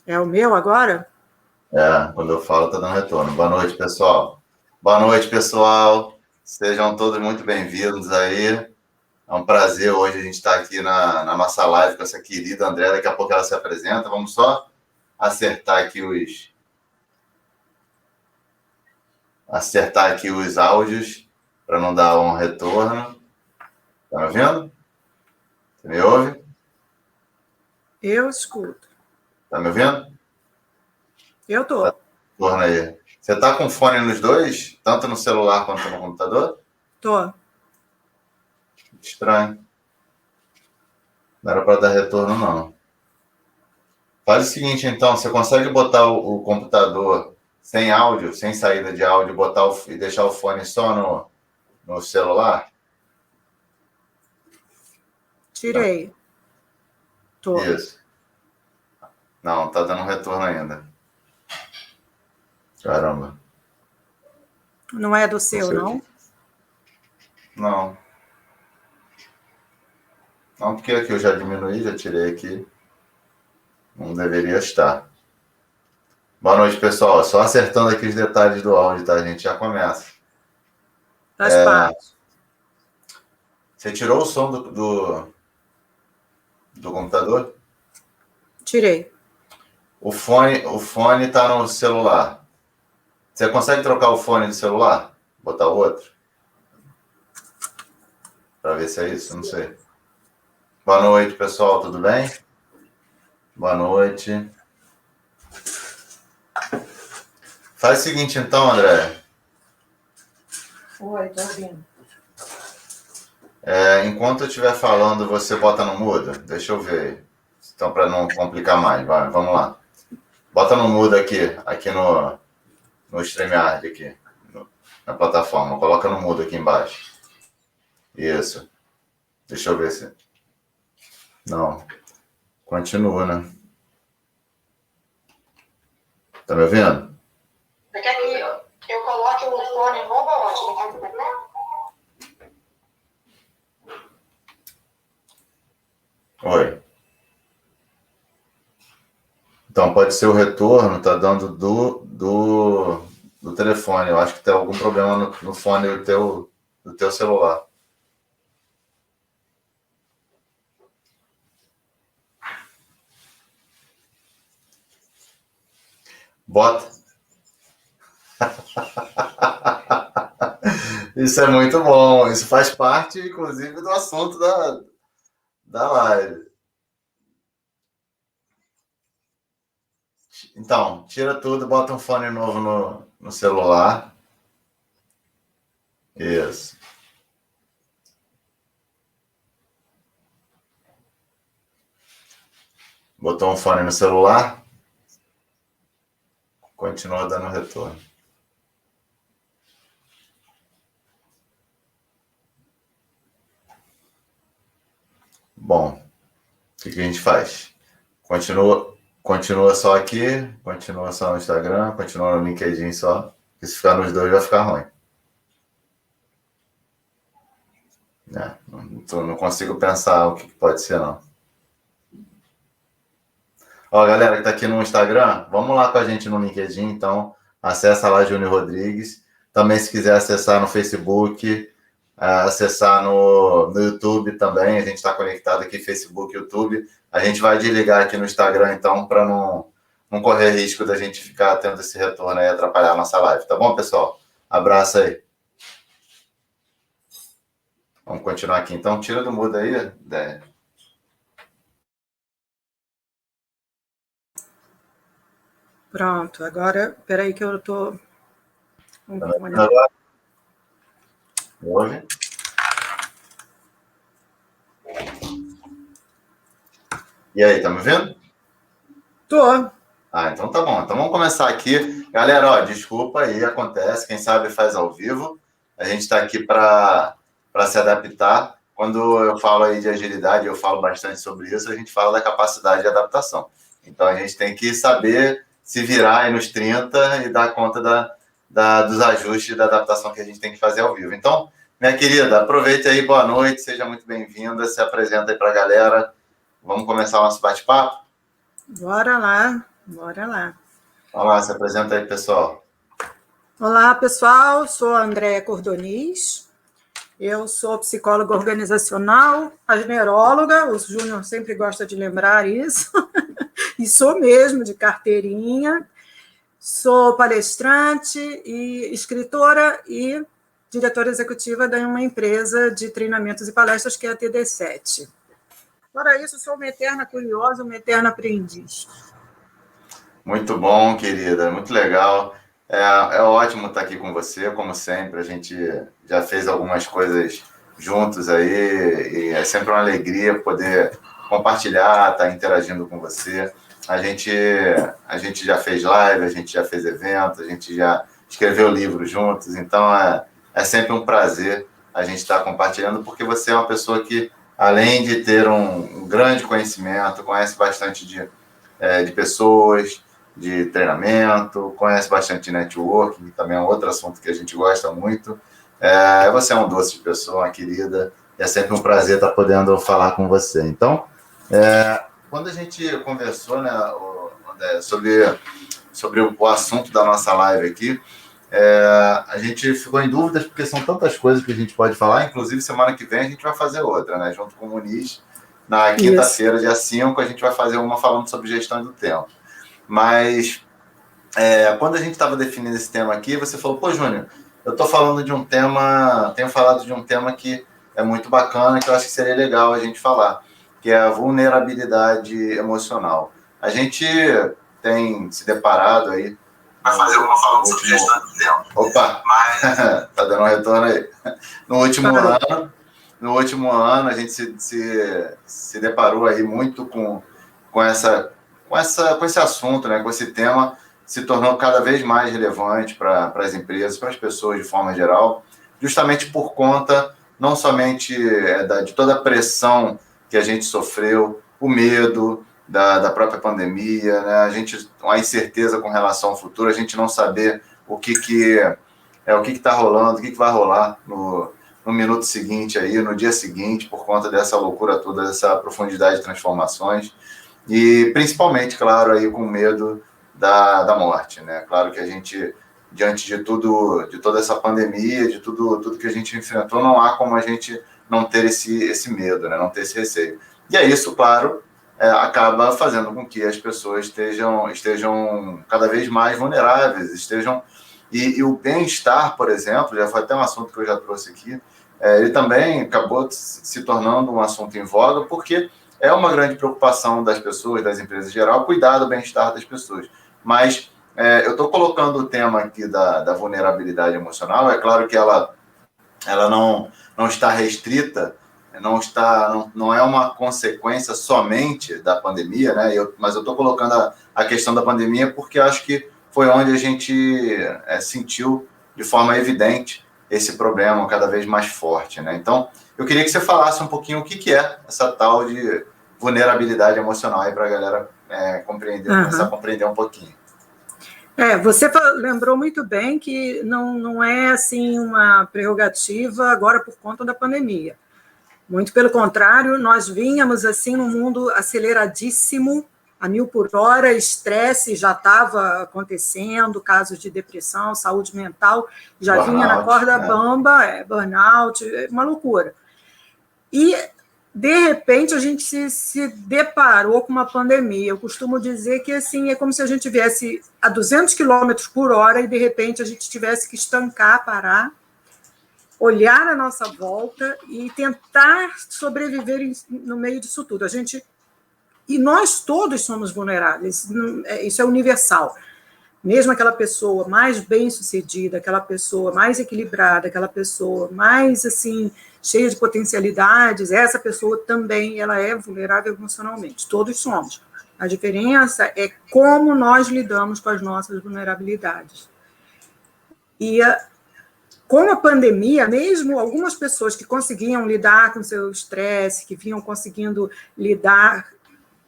É o meu agora? Quando eu falo, tá dando retorno. Boa noite, pessoal. Boa noite, pessoal. Sejam todos muito bem-vindos aí. É um prazer hoje a gente estar aqui na nossa live com essa querida André. Daqui a pouco ela se apresenta. Vamos só acertar aqui os áudios para não dar um retorno. Tá me ouvindo? Você me ouve? Eu escuto. Tá me ouvindo? Eu tô. Retorno aí. Você tá com fone nos dois? Tanto no celular quanto no computador? Tô. Estranho. Não era para dar retorno, não. Faz o seguinte, então, você consegue botar o computador sem áudio, sem saída de áudio, e deixar o fone só no celular? Tirei. Tô. Isso. Não, tá dando retorno ainda. Caramba. Não é do seu, não? Não. Não, porque aqui eu já diminuí, já tirei aqui. Não deveria estar. Boa noite, pessoal. Só acertando aqui os detalhes do áudio, tá? A gente já começa. Faz parte. Você tirou o som do computador? Tirei. O fone tá no celular. Você consegue trocar o fone do celular? Botar o outro? Para ver se é isso? Não sei. Boa noite, pessoal. Tudo bem? Boa noite. Faz o seguinte, então, André. Oi, tô ouvindo. Enquanto eu estiver falando, você bota no mudo? Deixa eu ver. Então, para não complicar mais. Vai, vamos lá. Bota no mudo aqui no StreamYard, aqui, na plataforma. Coloca no mudo aqui embaixo. Isso. Deixa eu ver se... Não. Continua, né? Tá me ouvindo? Você quer que eu coloque o fone novo aonde? Oi. Então, pode ser o retorno, tá dando do telefone. Eu acho que tem algum problema no fone do teu celular. Bota. Isso é muito bom. Isso faz parte, inclusive, do assunto da live. Então, tira tudo, bota um fone novo no celular. Isso. Botou um fone no celular. Continua dando retorno. Bom, o que a gente faz? Continua só aqui, continua só no Instagram, continua no LinkedIn só. Porque se ficar nos dois vai ficar ruim. Não consigo pensar o que pode ser, não. Ó, galera que tá aqui no Instagram, vamos lá com a gente no LinkedIn, então acessa lá Júnior Rodrigues. Também se quiser acessar no Facebook, acessar no YouTube também, a gente está conectado aqui, Facebook, YouTube. A gente vai desligar aqui no Instagram, então, para não correr risco da gente ficar tendo esse retorno e atrapalhar a nossa live, tá bom, pessoal? Abraço aí. Vamos continuar aqui, então. Tira do mudo aí, Dé. Pronto, agora, peraí que eu tô... Agora? Me ouve? E aí, tá me vendo? Tô. Então tá bom. Então vamos começar aqui. Galera, ó, desculpa aí, acontece. Quem sabe faz ao vivo. A gente está aqui para se adaptar. Quando eu falo aí de agilidade, eu falo bastante sobre isso, a gente fala da capacidade de adaptação. Então a gente tem que saber se virar aí nos 30 e dar conta dos ajustes da adaptação que a gente tem que fazer ao vivo. Então, minha querida, aproveite aí, boa noite, seja muito bem-vinda, se apresenta aí para a galera. Vamos começar o nosso bate-papo? Bora lá. Bora lá. Vamos lá, se apresenta aí, pessoal. Olá, pessoal. Sou a Andréa Cordoniz. Eu sou psicóloga organizacional, asneróloga. O Júnior sempre gosta de lembrar isso. E sou mesmo, de carteirinha. Sou palestrante e escritora e diretora executiva de uma empresa de treinamentos e palestras que é a TD7. Fora isso, sou uma eterna curiosa, uma eterna aprendiz. Muito bom, querida, muito legal. É ótimo estar aqui com você, como sempre. A gente já fez algumas coisas juntos aí e é sempre uma alegria poder compartilhar, estar interagindo com você. A gente já fez live, a gente já fez evento, a gente já escreveu livros juntos, então é sempre um prazer a gente estar compartilhando, porque você é uma pessoa que, além de ter um grande conhecimento, conhece bastante de pessoas, de treinamento, conhece bastante de networking, que também é um outro assunto que a gente gosta muito. Você é um doce de pessoa, uma querida, e é sempre um prazer estar podendo falar com você. Então, quando a gente conversou, né, sobre o assunto da nossa live aqui, a gente ficou em dúvidas, porque são tantas coisas que a gente pode falar, inclusive semana que vem a gente vai fazer outra, né, junto com o Muniz, na quinta-feira, dia 5, a gente vai fazer uma falando sobre gestão do tempo. Mas quando a gente estava definindo esse tema aqui, você falou, pô, Júnior, eu estou falando de um tema, tenho falado de um tema que é muito bacana, que eu acho que seria legal a gente falar, que é a vulnerabilidade emocional. A gente tem se deparado aí... Vai fazer uma falando sobre gestão do tempo. Opa, tá dando um retorno aí. No último ano, a gente se deparou aí muito com esse assunto, né, com esse tema, se tornou cada vez mais relevante para as empresas, para as pessoas de forma geral, justamente por conta não somente de toda a pressão que a gente sofreu, o medo da própria pandemia, né, a incerteza com relação ao futuro, a gente não saber o que está rolando, o que vai rolar no minuto seguinte, aí, no dia seguinte, por conta dessa loucura toda, dessa profundidade de transformações. E principalmente, claro, aí com medo da morte, né? Claro que a gente, diante de toda essa pandemia, de tudo que a gente enfrentou, não há como a gente não ter esse medo, né? Não ter esse receio. E aí isso, claro, acaba fazendo com que as pessoas estejam cada vez mais vulneráveis, e o bem-estar, por exemplo, já foi até um assunto que eu já trouxe aqui, ele também acabou se tornando um assunto em voga, porque é uma grande preocupação das pessoas, das empresas em geral, cuidar do bem-estar das pessoas. Mas eu estou colocando o tema aqui da vulnerabilidade emocional. É claro que ela não está restrita, não é uma consequência somente da pandemia, né? Mas eu estou colocando a questão da pandemia porque acho que foi onde a gente sentiu de forma evidente esse problema cada vez mais forte, né? Então, eu queria que você falasse um pouquinho o que é essa tal de vulnerabilidade emocional aí para a galera compreender, começar a compreender um pouquinho. Você lembrou muito bem que não é assim uma prerrogativa agora por conta da pandemia. Muito pelo contrário, nós vínhamos assim num mundo aceleradíssimo, a 1000 por hora, estresse já estava acontecendo, casos de depressão, saúde mental, já burnout, vinha na corda bamba, burnout, uma loucura. E, de repente, a gente se deparou com uma pandemia. Eu costumo dizer que assim, é como se a gente viesse a 200 km por hora e, de repente, a gente tivesse que estancar, parar, olhar à nossa volta e tentar sobreviver no meio disso tudo. E nós todos somos vulneráveis, isso é universal. Mesmo aquela pessoa mais bem-sucedida, aquela pessoa mais equilibrada, aquela pessoa mais assim cheia de potencialidades, essa pessoa também ela é vulnerável emocionalmente. Todos somos. A diferença é como nós lidamos com as nossas vulnerabilidades. E com a pandemia, mesmo algumas pessoas que conseguiam lidar com seu estresse, que vinham conseguindo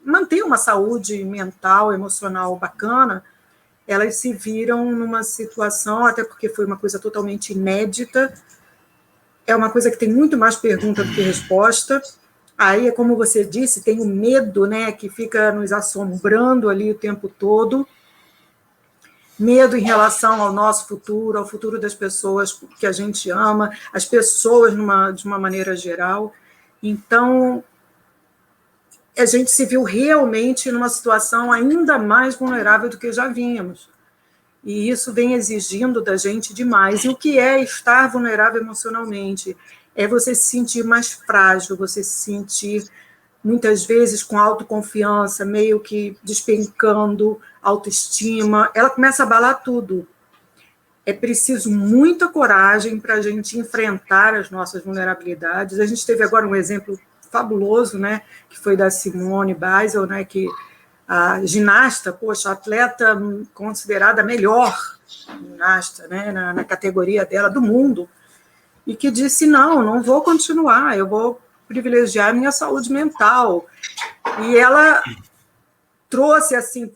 manter uma saúde mental, emocional bacana, elas se viram numa situação, até porque foi uma coisa totalmente inédita, é uma coisa que tem muito mais pergunta do que resposta. Aí, é como você disse, tem o medo, né, que fica nos assombrando ali o tempo todo, medo em relação ao nosso futuro, ao futuro das pessoas que a gente ama, as pessoas de uma maneira geral. Então, a gente se viu realmente numa situação ainda mais vulnerável do que já vínhamos. E isso vem exigindo da gente demais. E o que é estar vulnerável emocionalmente? É você se sentir mais frágil, você se sentir, muitas vezes, com autoconfiança, meio que despencando, autoestima. Ela começa a abalar tudo. É preciso muita coragem para a gente enfrentar as nossas vulnerabilidades. A gente teve agora um exemplo fabuloso, né, que foi da Simone Biles, né, que a ginasta, poxa, a atleta considerada a melhor ginasta, né, na categoria dela do mundo, e que disse, não vou continuar, eu vou privilegiar a minha saúde mental. E ela trouxe, assim,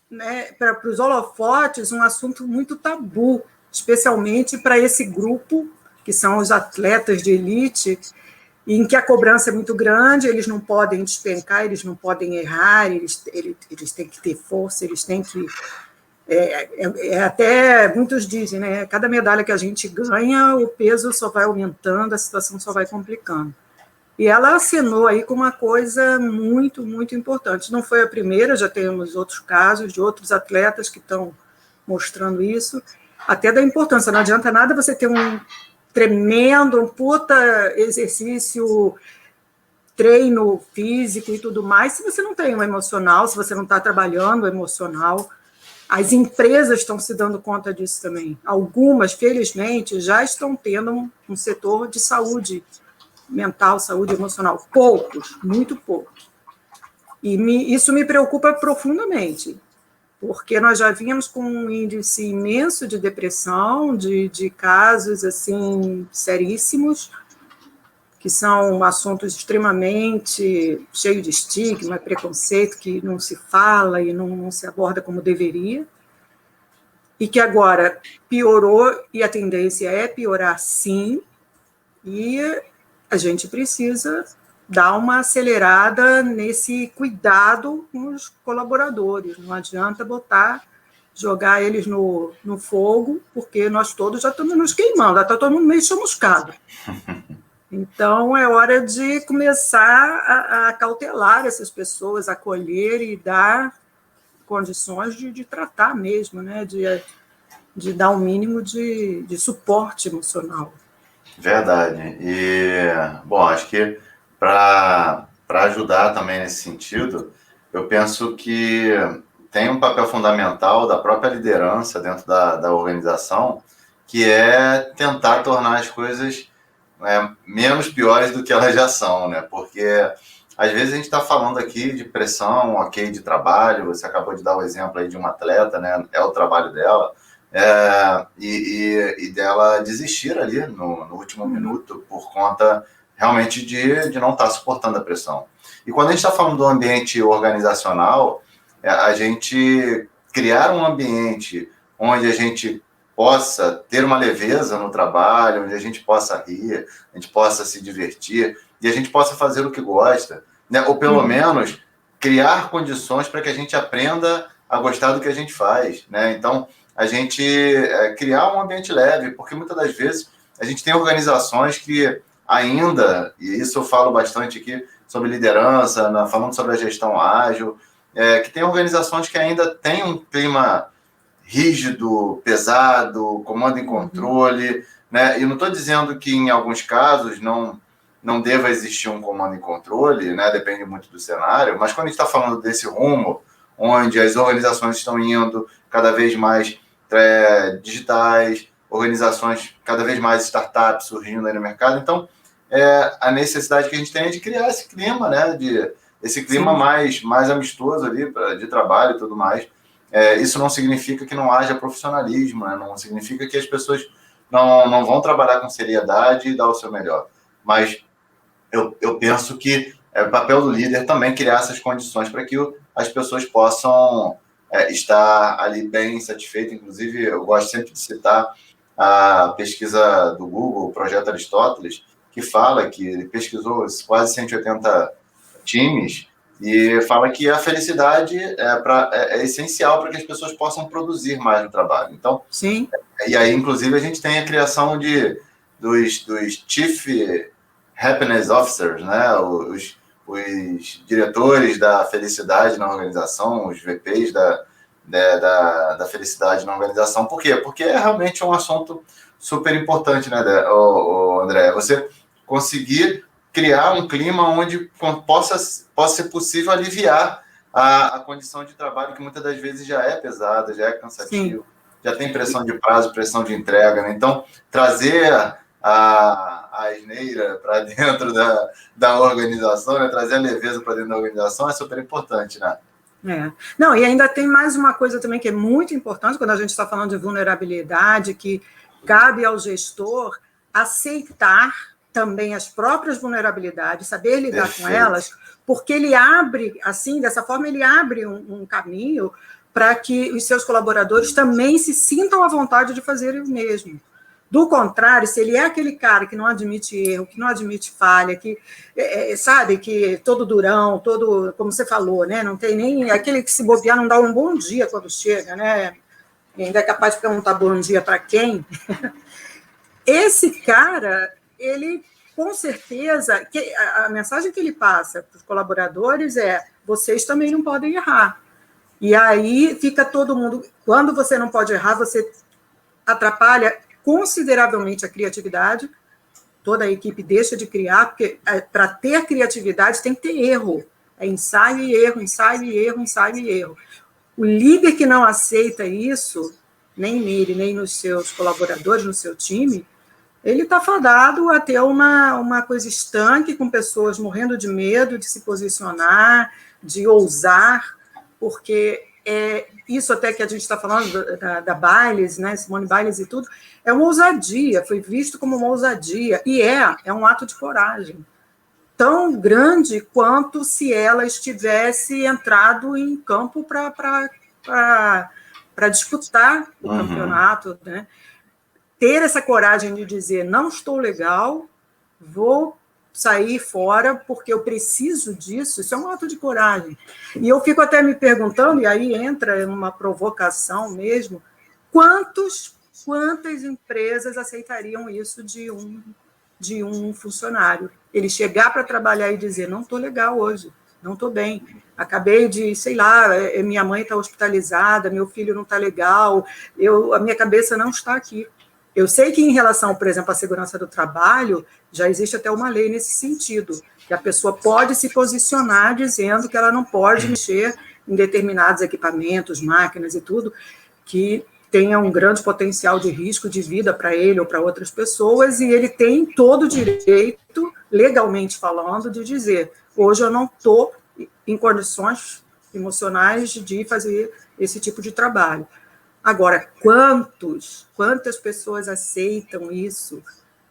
né, para os holofotes um assunto muito tabu, especialmente para esse grupo, que são os atletas de elite, em que a cobrança é muito grande, eles não podem despencar, eles não podem errar, eles têm que ter força, eles têm que... até muitos dizem, né, cada medalha que a gente ganha, o peso só vai aumentando, a situação só vai complicando. E ela acenou aí com uma coisa muito, muito importante. Não foi a primeira, já temos outros casos de outros atletas que estão mostrando isso, até da importância. Não adianta nada você ter um tremendo, um puta exercício, treino físico e tudo mais, se você não tem um emocional, se você não está trabalhando o emocional. As empresas estão se dando conta disso também. Algumas, felizmente, já estão tendo um setor de saúde mental, saúde emocional. Poucos, muito poucos. E isso me preocupa profundamente, porque nós já vínhamos com um índice imenso de depressão, de casos assim seríssimos, que são assuntos extremamente cheios de estigma, preconceito, que não se fala e não se aborda como deveria, e que agora piorou, e a tendência é piorar sim, e a gente precisa dar uma acelerada nesse cuidado com os colaboradores. Não adianta jogar eles no fogo, porque nós todos já estamos nos queimando, já está todo mundo meio chamuscado. Então, é hora de começar a cautelar essas pessoas, acolher e dar condições de tratar mesmo, né? De dar um mínimo de suporte emocional. Verdade. E, bom, acho que para ajudar também nesse sentido, eu penso que tem um papel fundamental da própria liderança dentro da organização, que é tentar tornar as coisas menos piores do que elas já são, né? Porque às vezes a gente está falando aqui de pressão, ok, de trabalho, você acabou de dar o exemplo aí de uma atleta, né? É o trabalho dela, e dela desistir ali no último minuto por conta realmente de não estar suportando a pressão. E quando a gente está falando do ambiente organizacional, a gente criar um ambiente onde a gente possa ter uma leveza no trabalho, onde a gente possa rir, a gente possa se divertir e a gente possa fazer o que gosta, né? Ou pelo menos criar condições para que a gente aprenda a gostar do que a gente faz, né? Então, a gente criar um ambiente leve, porque muitas das vezes a gente tem organizações que ainda, e isso eu falo bastante aqui sobre liderança, falando sobre a gestão ágil, que tem organizações que ainda têm um clima rígido, pesado, comando e controle, né? E não estou dizendo que em alguns casos não deva existir um comando e controle, né? Depende muito do cenário, mas quando a gente está falando desse rumo, onde as organizações estão indo cada vez mais digitais, organizações cada vez mais startups surgindo aí no mercado, então a necessidade que a gente tem é de criar esse clima, né? Esse clima mais amistoso ali de trabalho e tudo mais. Isso não significa que não haja profissionalismo, né? Não significa que as pessoas não vão trabalhar com seriedade e dar o seu melhor. Mas eu penso que é o papel do líder também criar essas condições para que as pessoas possam estar ali bem satisfeitas. Inclusive, eu gosto sempre de citar a pesquisa do Google, o Projeto Aristóteles, que fala que ele pesquisou quase 180 times e fala que a felicidade é essencial para que as pessoas possam produzir mais no trabalho. Então, sim. E aí, inclusive, a gente tem a criação dos Chief Happiness Officers, né? Os diretores da felicidade na organização, os VPs da felicidade na organização. Por quê? Porque é realmente um assunto super importante, né, André? Você conseguir criar um clima onde possa ser possível aliviar a condição de trabalho que muitas das vezes já é pesada, já é cansativo, já tem pressão de prazo, pressão de entrega, né? Então, trazer a asneira para dentro da organização, né? Trazer a leveza para dentro da organização é super importante, né? Não, e ainda tem mais uma coisa também que é muito importante quando a gente está falando de vulnerabilidade, que cabe ao gestor aceitar também as próprias vulnerabilidades, saber lidar com elas, porque ele abre, assim, dessa forma, ele abre um caminho para que os seus colaboradores também se sintam à vontade de fazer o mesmo. Do contrário, se ele é aquele cara que não admite erro, que não admite falha, que sabe, que todo durão, todo, como você falou, né, não tem nem aquele que se bobear não dá um bom dia quando chega, né, e ainda é capaz de perguntar bom dia para quem. Esse cara, ele, com certeza, a mensagem que ele passa para os colaboradores é: vocês também não podem errar. E aí fica todo mundo... Quando você não pode errar, você atrapalha consideravelmente a criatividade, toda a equipe deixa de criar, porque para ter criatividade tem que ter erro. É ensaio e erro, ensaio e erro, ensaio e erro. O líder que não aceita isso, nem nele, nem nos seus colaboradores, no seu time, ele está fadado a ter uma coisa estanque, com pessoas morrendo de medo de se posicionar, de ousar, porque isso até que a gente está falando da Biles, né, Simone Biles e tudo, é uma ousadia, foi visto como uma ousadia, e é um ato de coragem, tão grande quanto se ela estivesse entrado em campo para disputar o campeonato, né? Ter essa coragem de dizer: não estou legal, vou sair fora porque eu preciso disso, isso é um ato de coragem. E eu fico até me perguntando, e aí entra uma provocação mesmo, quantas empresas aceitariam isso de um funcionário? Ele chegar para trabalhar e dizer: não estou legal hoje, não estou bem, acabei de, sei lá, minha mãe está hospitalizada, meu filho não está legal, a minha cabeça não está aqui. Eu sei que, em relação, por exemplo, à segurança do trabalho, já existe até uma lei nesse sentido, que a pessoa pode se posicionar dizendo que ela não pode mexer em determinados equipamentos, máquinas e tudo, que tenha um grande potencial de risco de vida para ele ou para outras pessoas, e ele tem todo o direito, legalmente falando, de dizer: hoje eu não estou em condições emocionais de fazer esse tipo de trabalho. Agora, quantas pessoas aceitam isso?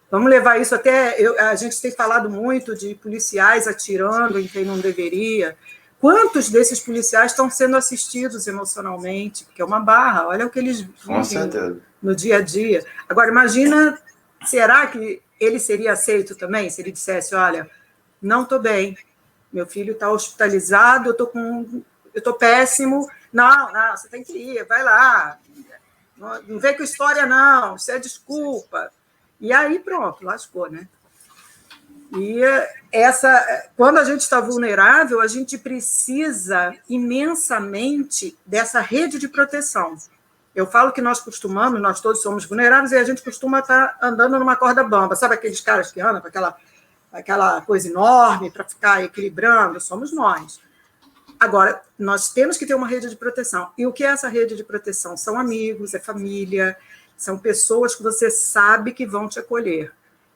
Vamos levar isso até... a gente tem falado muito de policiais atirando em quem não deveria. Quantos desses policiais estão sendo assistidos emocionalmente? Porque é uma barra, olha o que eles vivem no dia a dia. Agora, imagina, será que ele seria aceito também? Se ele dissesse: olha, não estou bem, meu filho está hospitalizado, eu estou péssimo... Não, você tem que ir, vai lá. Não vem com história, não, isso é desculpa. E aí, pronto, lascou, né? E quando a gente está vulnerável, a gente precisa imensamente dessa rede de proteção. Eu falo que nós todos somos vulneráveis, e a gente costuma estar andando numa corda bamba. Sabe aqueles caras que andam com aquela coisa enorme para ficar equilibrando? Somos nós. Agora, nós temos que ter uma rede de proteção. E o que é essa rede de proteção? São amigos, é família, são pessoas que você sabe que vão te acolher.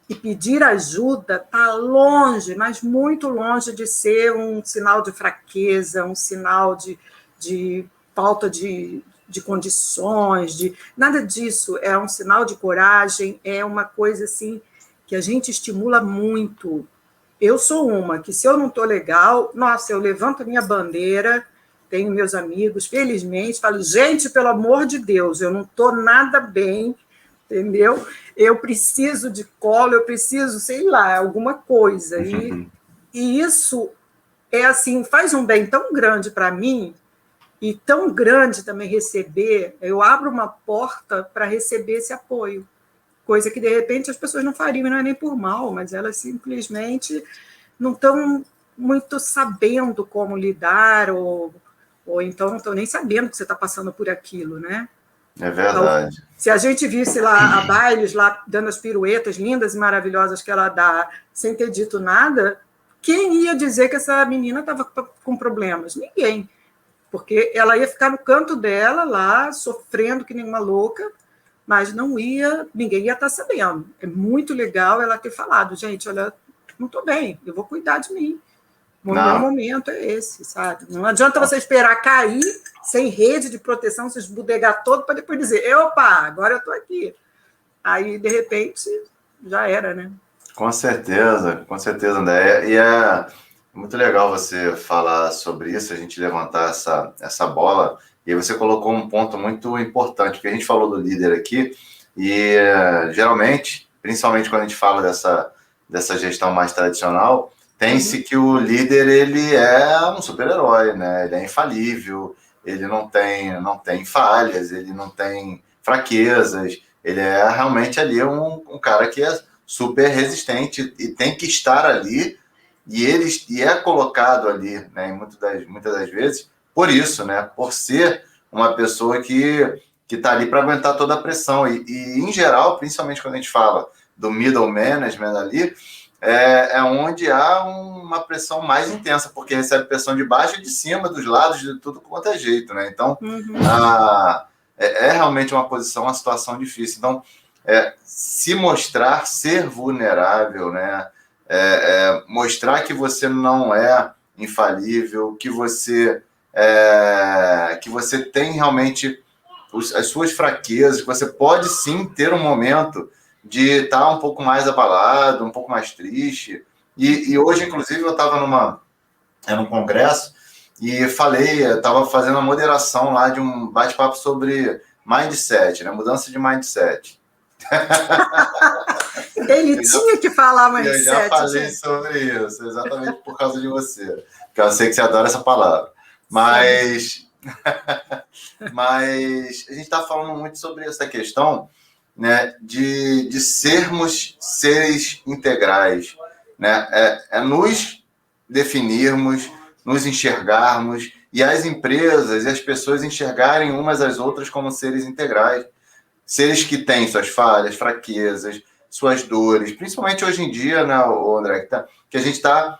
E pedir ajuda está longe, mas muito longe de ser um sinal de fraqueza, um sinal de falta de condições, nada disso. É um sinal de coragem, é uma coisa assim que a gente estimula muito. Eu sou uma que, se eu não estou legal, nossa, eu levanto a minha bandeira, tenho meus amigos, felizmente, falo: gente, pelo amor de Deus, eu não estou nada bem, entendeu? Eu preciso de colo, eu preciso, sei lá, alguma coisa. E isso é assim, faz um bem tão grande para mim, e tão grande também receber, eu abro uma porta para receber esse apoio, coisa que, de repente, as pessoas não fariam, não é nem por mal, mas elas simplesmente não estão muito sabendo como lidar, ou então não estão nem sabendo que você está passando por aquilo, né? É verdade. Então, se a gente visse lá a Bailes lá dando as piruetas lindas e maravilhosas que ela dá, sem ter dito nada, quem ia dizer que essa menina estava com problemas? Ninguém. Porque ela ia ficar no canto dela lá, sofrendo que nem uma louca, mas ninguém ia estar sabendo. É muito legal ela ter falado, gente, olha, não estou bem, eu vou cuidar de mim. O meu momento é esse, sabe? Não adianta você esperar cair sem rede de proteção, se esbudegar todo, para depois dizer, opa, agora eu estou aqui. Aí, de repente, já era, né? Com certeza, André. E é muito legal você falar sobre isso, a gente levantar essa bola. E aí você colocou um ponto muito importante, porque a gente falou do líder aqui, e geralmente, principalmente quando a gente fala dessa gestão mais tradicional, tem-se que o líder, ele é um super-herói, né? Ele é infalível, ele não tem falhas, ele não tem fraquezas, ele é realmente ali um cara que é super resistente e tem que estar ali, e é colocado ali, né, muitas das vezes, por isso, né, por ser uma pessoa que está ali para aguentar toda a pressão, e em geral, principalmente quando a gente fala do middle management ali, é onde há uma pressão mais intensa, porque recebe pressão de baixo e de cima, dos lados, de tudo quanto é jeito, né? Então, é realmente uma situação difícil. Então, se mostrar, ser vulnerável, né? Mostrar que você não é infalível, que você tem realmente as suas fraquezas, que você pode sim ter um momento de estar um pouco mais abalado, um pouco mais triste. E hoje, inclusive, eu estava num congresso e estava fazendo a moderação lá de um bate-papo sobre mindset, né? Mudança de mindset. Ele tinha que falar mindset. Eu já falei sobre isso, exatamente por causa de você, porque eu sei que você adora essa palavra. Mas a gente está falando muito sobre essa questão, né, de sermos seres integrais, né? Nos definirmos, nos enxergarmos, e as empresas e as pessoas enxergarem umas às outras como seres integrais, seres que têm suas falhas, fraquezas, suas dores, principalmente hoje em dia, né, André, que a gente está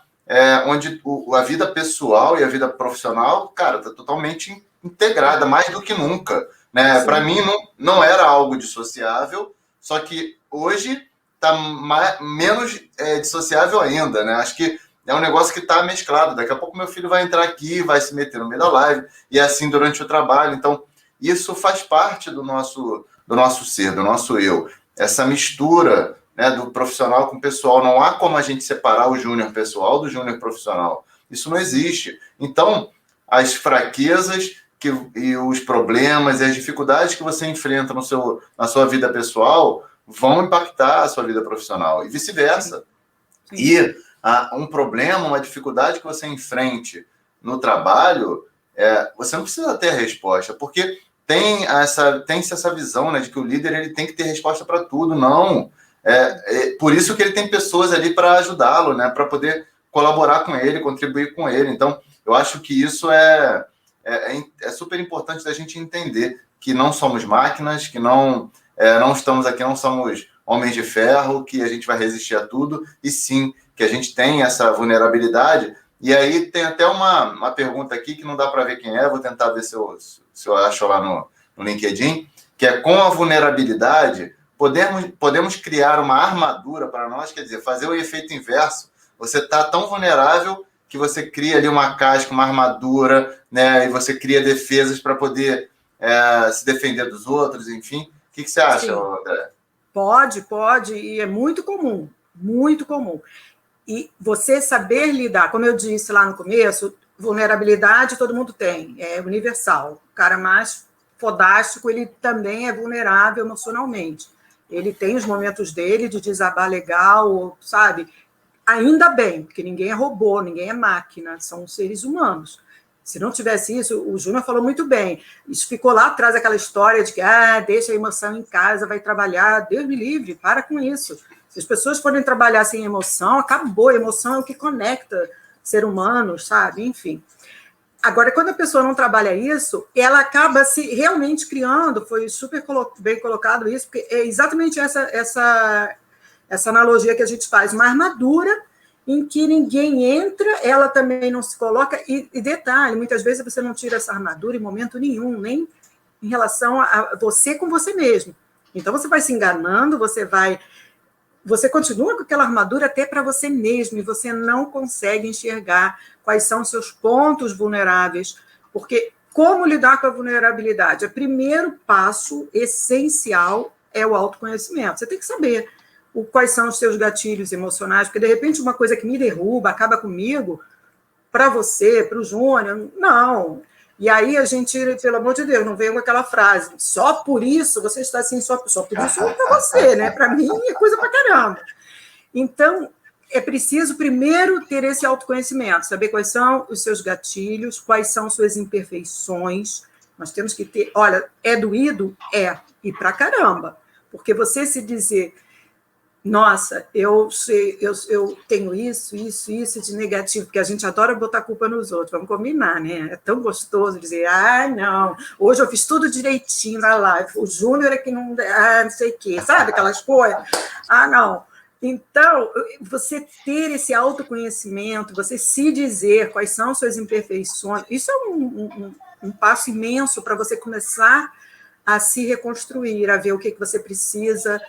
onde a vida pessoal e a vida profissional, cara, está totalmente integrada, mais do que nunca. Né? Para mim, não era algo dissociável, só que hoje está menos dissociável ainda. Né? Acho que é um negócio que está mesclado. Daqui a pouco meu filho vai entrar aqui, vai se meter no meio da live, e assim durante o trabalho. Então, isso faz parte do nosso ser, do nosso eu. Essa mistura, né, do profissional com o pessoal. Não há como a gente separar o júnior pessoal do júnior profissional. Isso não existe. Então, as fraquezas e os problemas e as dificuldades que você enfrenta na sua vida pessoal vão impactar a sua vida profissional e vice-versa. Sim. E um problema, uma dificuldade que você enfrente no trabalho, você não precisa ter a resposta, porque tem-se essa visão, né, de que o líder ele tem que ter resposta para tudo. Não. Por isso que ele tem pessoas ali para ajudá-lo, né, para poder colaborar com ele, contribuir com ele. Então, eu acho que isso é super importante da gente entender que não somos máquinas, que não estamos aqui, não somos homens de ferro, que a gente vai resistir a tudo, e sim, que a gente tem essa vulnerabilidade. E aí tem até uma pergunta aqui que não dá para ver quem é, vou tentar ver se eu acho lá no LinkedIn, que é: com a vulnerabilidade, podemos criar uma armadura para nós, quer dizer, fazer o efeito inverso. Você está tão vulnerável que você cria ali uma casca, uma armadura, né? E você cria defesas para poder se defender dos outros, enfim. O que você acha, André? Pode, e é muito comum, muito comum. E você saber lidar, como eu disse lá no começo, vulnerabilidade todo mundo tem, é universal. O cara mais fodástico, ele também é vulnerável emocionalmente. Ele tem os momentos dele de desabar legal, sabe? Ainda bem, porque ninguém é robô, ninguém é máquina, são seres humanos. Se não tivesse isso, o Júnior falou muito bem. Isso ficou lá atrás, aquela história de que deixa a emoção em casa, vai trabalhar. Deus me livre, para com isso. Se as pessoas forem trabalhar sem emoção, acabou. A emoção é o que conecta ser humano, sabe? Enfim. Agora, quando a pessoa não trabalha isso, ela acaba se realmente criando, foi super bem colocado isso, porque é exatamente essa analogia que a gente faz, uma armadura em que ninguém entra, ela também não se coloca, e detalhe, muitas vezes você não tira essa armadura em momento nenhum, nem em relação a você com você mesmo. Então, você vai se enganando, você continua com aquela armadura até para você mesmo, e você não consegue enxergar quais são os seus pontos vulneráveis, porque como lidar com a vulnerabilidade? O primeiro passo essencial é o autoconhecimento. Você tem que saber quais são os seus gatilhos emocionais, porque, de repente, uma coisa que me derruba, acaba comigo, para você, para o Júnior, não. E aí a gente, pelo amor de Deus, não vem com aquela frase, só por isso você está assim, só por isso é para você, né? Para mim é coisa para caramba. Então, é preciso primeiro ter esse autoconhecimento, saber quais são os seus gatilhos, quais são suas imperfeições. Nós temos que ter, olha, é doído? É, e para caramba. Porque você se dizer, nossa, eu tenho isso de negativo, porque a gente adora botar culpa nos outros, vamos combinar, né? É tão gostoso dizer, não, hoje eu fiz tudo direitinho na live, o Júnior é que não sei o quê, sabe aquelas coisas? Não. Então, você ter esse autoconhecimento, você se dizer quais são suas imperfeições, isso é um passo imenso para você começar a se reconstruir, a ver o que você precisa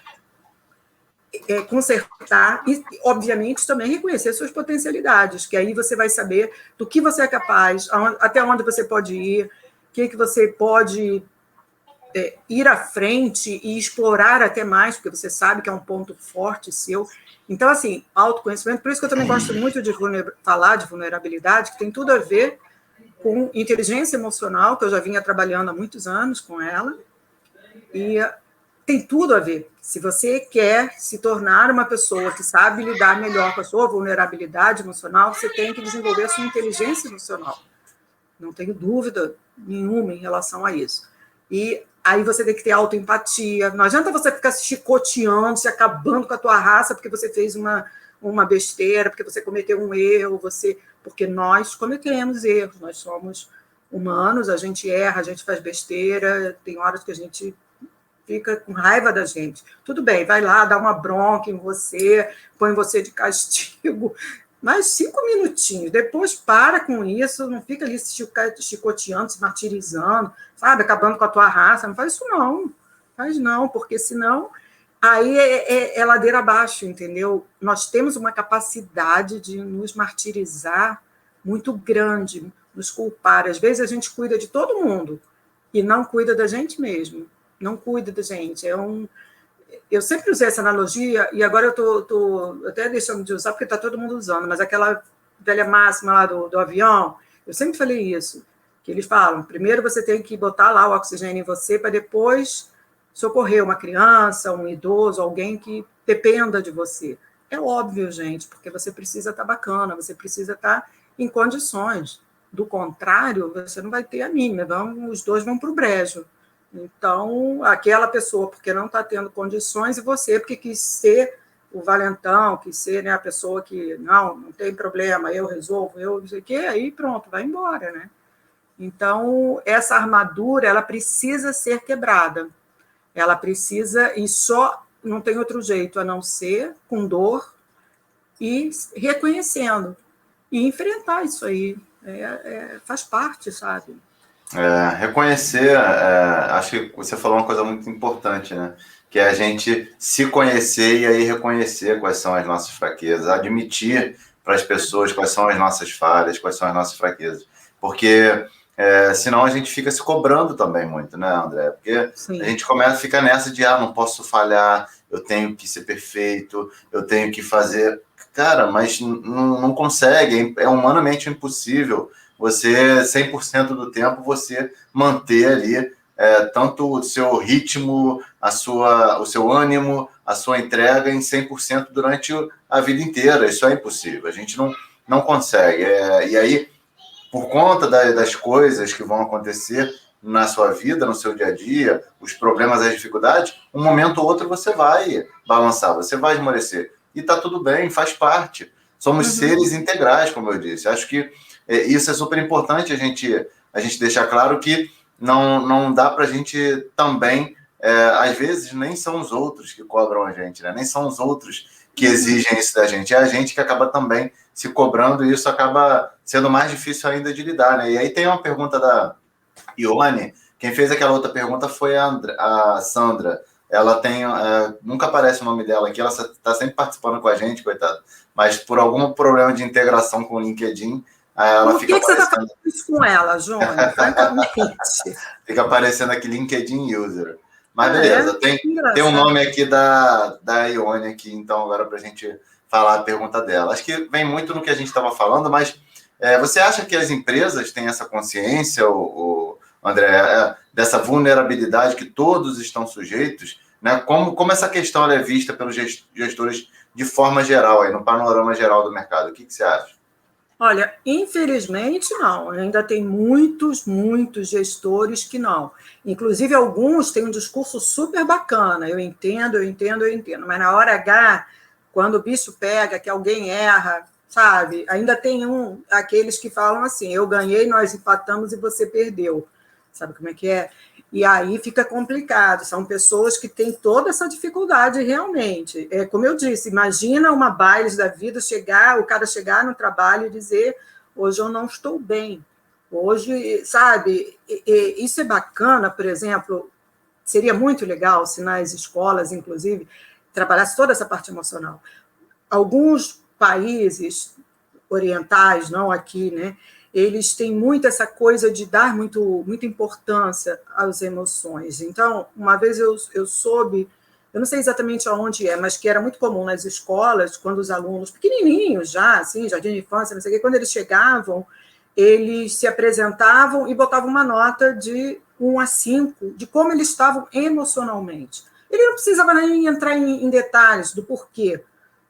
consertar e, obviamente, também reconhecer suas potencialidades, que aí você vai saber do que você é capaz, até onde você pode ir, o que você pode ir à frente e explorar até mais, porque você sabe que é um ponto forte seu. Então, assim, autoconhecimento, por isso que eu também gosto muito de falar de vulnerabilidade, que tem tudo a ver com inteligência emocional, que eu já vinha trabalhando há muitos anos com ela, e tem tudo a ver. Se você quer se tornar uma pessoa que sabe lidar melhor com a sua vulnerabilidade emocional, você tem que desenvolver a sua inteligência emocional. Não tenho dúvida nenhuma em relação a isso. E aí você tem que ter autoempatia. Não adianta você ficar se chicoteando, se acabando com a tua raça porque você fez uma besteira, porque você cometeu um erro, porque nós cometemos erros, nós somos humanos, a gente erra, a gente faz besteira, tem horas que a gente fica com raiva da gente. Tudo bem, vai lá, dá uma bronca em você, põe você de castigo, mais 5 minutinhos. Depois para com isso, não fica ali se chicoteando, se martirizando, sabe, acabando com a tua raça. Não faz isso não. Faz não, porque senão aí é ladeira abaixo, entendeu? Nós temos uma capacidade de nos martirizar muito grande, nos culpar. Às vezes a gente cuida de todo mundo e não cuida da gente mesmo. Não cuida da gente. Eu sempre usei essa analogia, e agora eu estou até deixando de usar, porque está todo mundo usando, mas aquela velha máxima lá do avião, eu sempre falei isso, que eles falam, primeiro você tem que botar lá o oxigênio em você, para depois socorrer uma criança, um idoso, alguém que dependa de você. É óbvio, gente, porque você precisa estar bacana, você precisa estar em condições. Do contrário, você não vai ter a mínima, os dois vão para o brejo. Então, aquela pessoa, porque não está tendo condições, e você, porque quis ser o valentão, quis ser, né, a pessoa que, não tem problema, eu resolvo, eu não sei o quê, aí pronto, vai embora, né? Então, essa armadura, ela precisa ser quebrada. Ela precisa, e só não tem outro jeito a não ser com dor e reconhecendo. E enfrentar isso aí. Faz parte, sabe? Reconhecer, acho que você falou uma coisa muito importante, né? Que é a gente se conhecer e aí reconhecer quais são as nossas fraquezas, admitir para as pessoas quais são as nossas falhas, quais são as nossas fraquezas. Porque senão a gente fica se cobrando também muito, né, André? Porque Sim. A gente começa a ficar nessa de, não posso falhar, eu tenho que ser perfeito, eu tenho que fazer... Cara, mas não consegue, é humanamente impossível você, 100% do tempo, você manter ali tanto o seu ritmo, o seu ânimo, a sua entrega em 100% durante a vida inteira. Isso é impossível, a gente não consegue. E aí, por conta das coisas que vão acontecer na sua vida, no seu dia a dia, os problemas, as dificuldades, um momento ou outro você vai balançar, você vai esmorecer. E está tudo bem, faz parte. Somos seres integrais, como eu disse. Acho que isso é super importante a gente deixar claro que não dá para a gente também, às vezes, nem são os outros que cobram a gente, né? Nem são os outros que exigem isso da gente. É a gente que acaba também se cobrando e isso acaba sendo mais difícil ainda de lidar, né? E aí tem uma pergunta da Ione. Quem fez aquela outra pergunta foi a Sandra. Ela tem... nunca aparece o nome dela aqui, ela está sempre participando com a gente, coitada. Mas por algum problema de integração com o LinkedIn, ela por que você está fazendo isso com ela, Jônia? Francamente. Fica aparecendo aqui LinkedIn User. Mas beleza, tem um nome aqui da Ione aqui, então agora para a gente falar a pergunta dela. Acho que vem muito no que a gente estava falando, mas você acha que as empresas têm essa consciência, André, dessa vulnerabilidade que todos estão sujeitos, né? Como essa questão é vista pelos gestores de forma geral, aí, no panorama geral do mercado? O que você acha? Olha, infelizmente não, ainda tem muitos gestores que não. Inclusive, alguns têm um discurso super bacana, eu entendo, mas na hora H, quando o bicho pega, que alguém erra, sabe? Ainda tem aqueles que falam assim, eu ganhei, nós empatamos e você perdeu. Sabe como é que é? E aí fica complicado, são pessoas que têm toda essa dificuldade realmente. Como eu disse, imagina uma Biles da vida, o cara chegar no trabalho e dizer, hoje eu não estou bem, hoje, sabe, isso é bacana, por exemplo, seria muito legal se nas escolas, inclusive, trabalhasse toda essa parte emocional. Alguns países orientais, não aqui, né, eles têm muito essa coisa de dar muita importância às emoções. Então, uma vez eu soube, eu não sei exatamente aonde mas que era muito comum nas escolas, quando os alunos, pequenininhos já, assim, jardim de infância, não sei o quê, quando eles chegavam, eles se apresentavam e botavam uma nota de 1 a 5, de como eles estavam emocionalmente. Ele não precisava nem entrar em detalhes do porquê.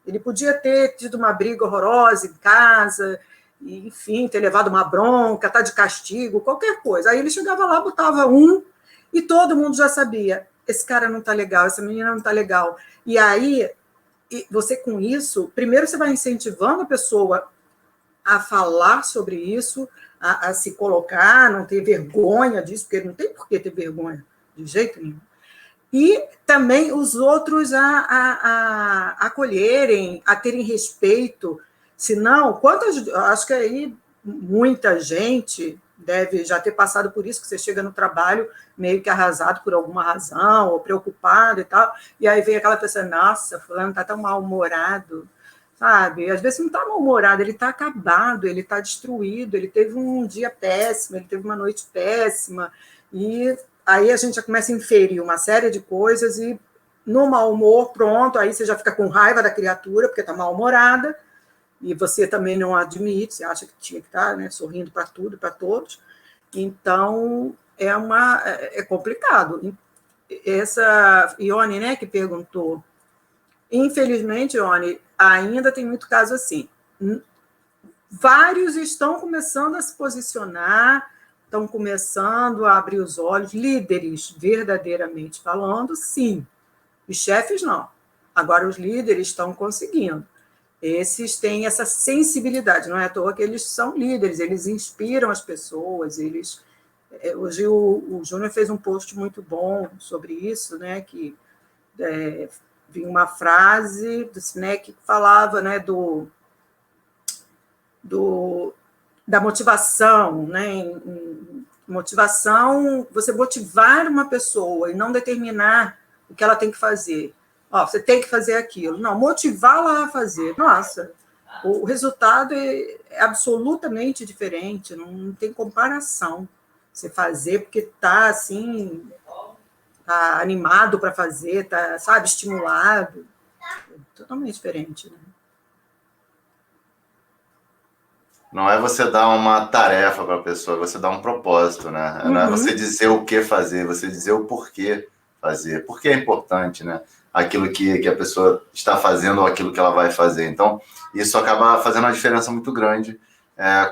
Ele podia ter tido uma briga horrorosa em casa, enfim, ter levado uma bronca, estar de castigo, qualquer coisa. Aí ele chegava lá, botava 1, e todo mundo já sabia, esse cara não está legal, essa menina não está legal. E aí, você com isso, primeiro você vai incentivando a pessoa a falar sobre isso, a se colocar, não ter vergonha disso, porque não tem por que ter vergonha, de jeito nenhum. E também os outros a acolherem, a terem respeito. Senão, acho que aí muita gente deve já ter passado por isso, que você chega no trabalho meio que arrasado por alguma razão, ou preocupado e tal, e aí vem aquela pessoa, nossa, fulano está tão mal-humorado, sabe? Às vezes não está mal-humorado, ele está acabado, ele está destruído, ele teve um dia péssimo, ele teve uma noite péssima, e aí a gente já começa a inferir uma série de coisas, e no mau humor, pronto, aí você já fica com raiva da criatura, porque está mal-humorada, e você também não admite, você acha que tinha que estar, né, sorrindo para tudo e para todos. Então, é complicado. Essa Ione, né, que perguntou, infelizmente, Ione, ainda tem muito caso assim. Vários estão começando a se posicionar, estão começando a abrir os olhos, líderes, verdadeiramente falando, sim. Os chefes, não. Agora, os líderes estão conseguindo. Esses têm essa sensibilidade, não é à toa que eles são líderes, eles inspiram as pessoas, hoje o Júnior fez um post muito bom sobre isso, né, que vinha uma frase do Sinek que falava, né, da motivação, né, motivação, você motivar uma pessoa e não determinar o que ela tem que fazer. Você tem que fazer aquilo. Não, motivá-la a fazer. Nossa, o resultado é absolutamente diferente, não tem comparação. Você fazer porque está assim, tá animado para fazer, está, sabe, estimulado. É totalmente diferente, né? não é você dar uma tarefa para a pessoa, é você dar um propósito, né? Não é você dizer o que fazer, você dizer o porquê fazer, porque é importante, né? Aquilo que a pessoa está fazendo ou aquilo que ela vai fazer. Então, isso acaba fazendo uma diferença muito grande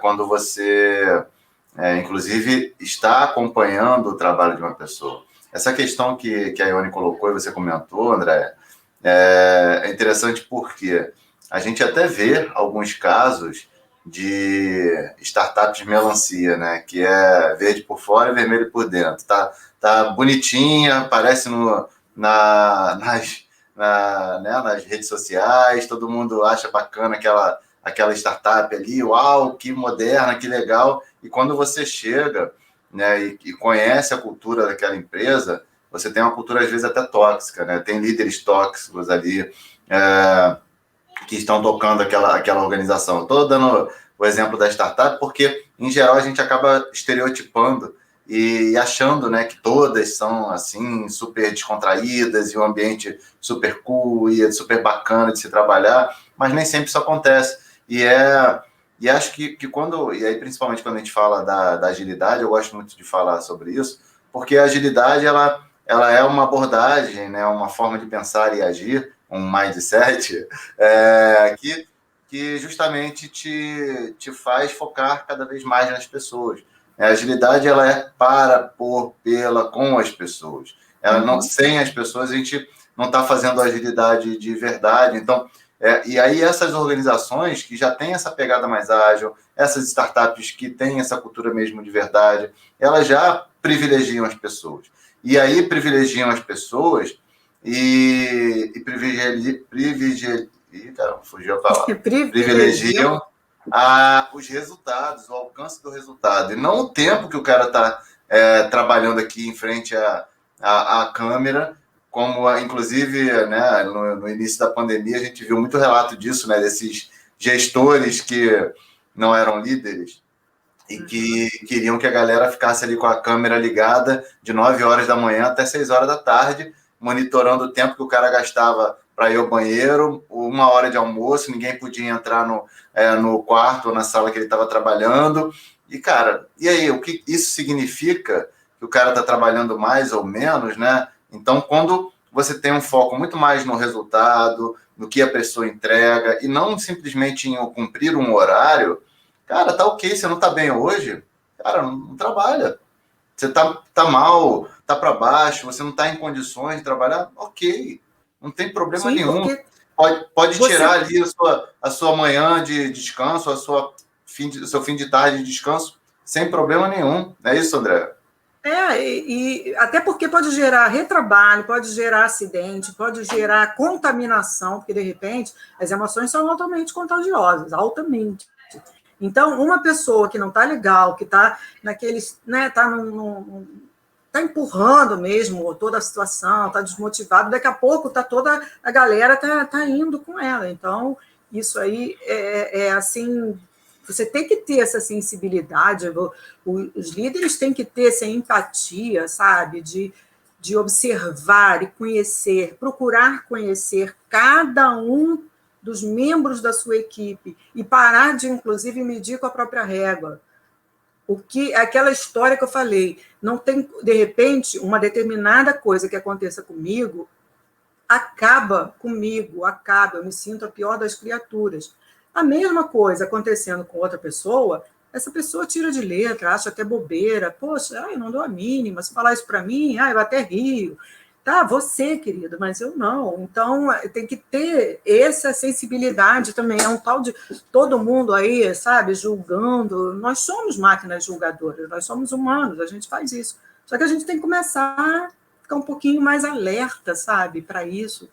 quando você, inclusive, está acompanhando o trabalho de uma pessoa. Essa questão que a Ione colocou e você comentou, André, é interessante porque a gente até vê alguns casos de startups de melancia, né? Que é verde por fora e vermelho por dentro. Tá bonitinha, aparece nas redes sociais, todo mundo acha bacana aquela startup ali, uau, que moderna, que legal. E quando você chega, né, e conhece a cultura daquela empresa, você tem uma cultura às vezes até tóxica, né? Tem líderes tóxicos ali, que estão tocando aquela organização. Estou dando o exemplo da startup porque, em geral, a gente acaba estereotipando e achando, né, que todas são assim super descontraídas e um ambiente super cool e super bacana de se trabalhar, mas nem sempre isso acontece. E acho que quando, e aí principalmente quando a gente fala da agilidade, eu gosto muito de falar sobre isso, porque a agilidade ela é uma abordagem, né, uma forma de pensar e agir, um mindset, que justamente te faz focar cada vez mais nas pessoas. A agilidade ela é para, por, pela, com as pessoas. Ela não, sem as pessoas, a gente não está fazendo agilidade de verdade. Então, e aí essas organizações que já têm essa pegada mais ágil, essas startups que têm essa cultura mesmo de verdade, elas já privilegiam as pessoas. E aí privilegiam as pessoas e caramba, fugiu a palavra. Privilegiam os resultados, o alcance do resultado, e não o tempo que o cara está trabalhando aqui em frente à câmera, como inclusive, né, no início da pandemia a gente viu muito relato disso, né, desses gestores que não eram líderes e que queriam que a galera ficasse ali com a câmera ligada de 9 horas da manhã até 6 horas da tarde, monitorando o tempo que o cara gastava para ir ao banheiro, 1 hora de almoço, ninguém podia entrar no quarto ou na sala que ele estava trabalhando. E, cara, e aí, o que isso significa? Que o cara está trabalhando mais ou menos, né? Então, quando você tem um foco muito mais no resultado, no que a pessoa entrega, e não simplesmente em cumprir um horário, cara, tá ok, você não tá bem hoje, cara, não trabalha. Você tá mal, tá para baixo, você não tá em condições de trabalhar, ok, não tem problema nenhum. Pode tirar ali a sua manhã de descanso, o seu fim de tarde de descanso, sem problema nenhum. Não é isso, André? E até porque pode gerar retrabalho, pode gerar acidente, pode gerar contaminação, porque, de repente, as emoções são altamente contagiosas, altamente. Então, uma pessoa que não está legal, que está naqueles, né, tá empurrando mesmo toda a situação, está desmotivado, daqui a pouco toda a galera tá indo com ela. Então, isso aí é assim, você tem que ter essa sensibilidade, os líderes têm que ter essa empatia, sabe, de observar e conhecer, procurar conhecer cada um dos membros da sua equipe e parar de, inclusive, medir com a própria régua. Aquela história que eu falei, não tem, de repente, uma determinada coisa que aconteça comigo, acaba comigo, eu me sinto a pior das criaturas. A mesma coisa acontecendo com outra pessoa, essa pessoa tira de letra, acha que é bobeira, poxa, eu não dou a mínima, se falar isso para mim, eu até rio. Tá, você, querido, mas eu não. Então, tem que ter essa sensibilidade também. É um tal de todo mundo aí, sabe, julgando. Nós somos máquinas julgadoras, nós somos humanos, a gente faz isso. Só que a gente tem que começar a ficar um pouquinho mais alerta, sabe, para isso,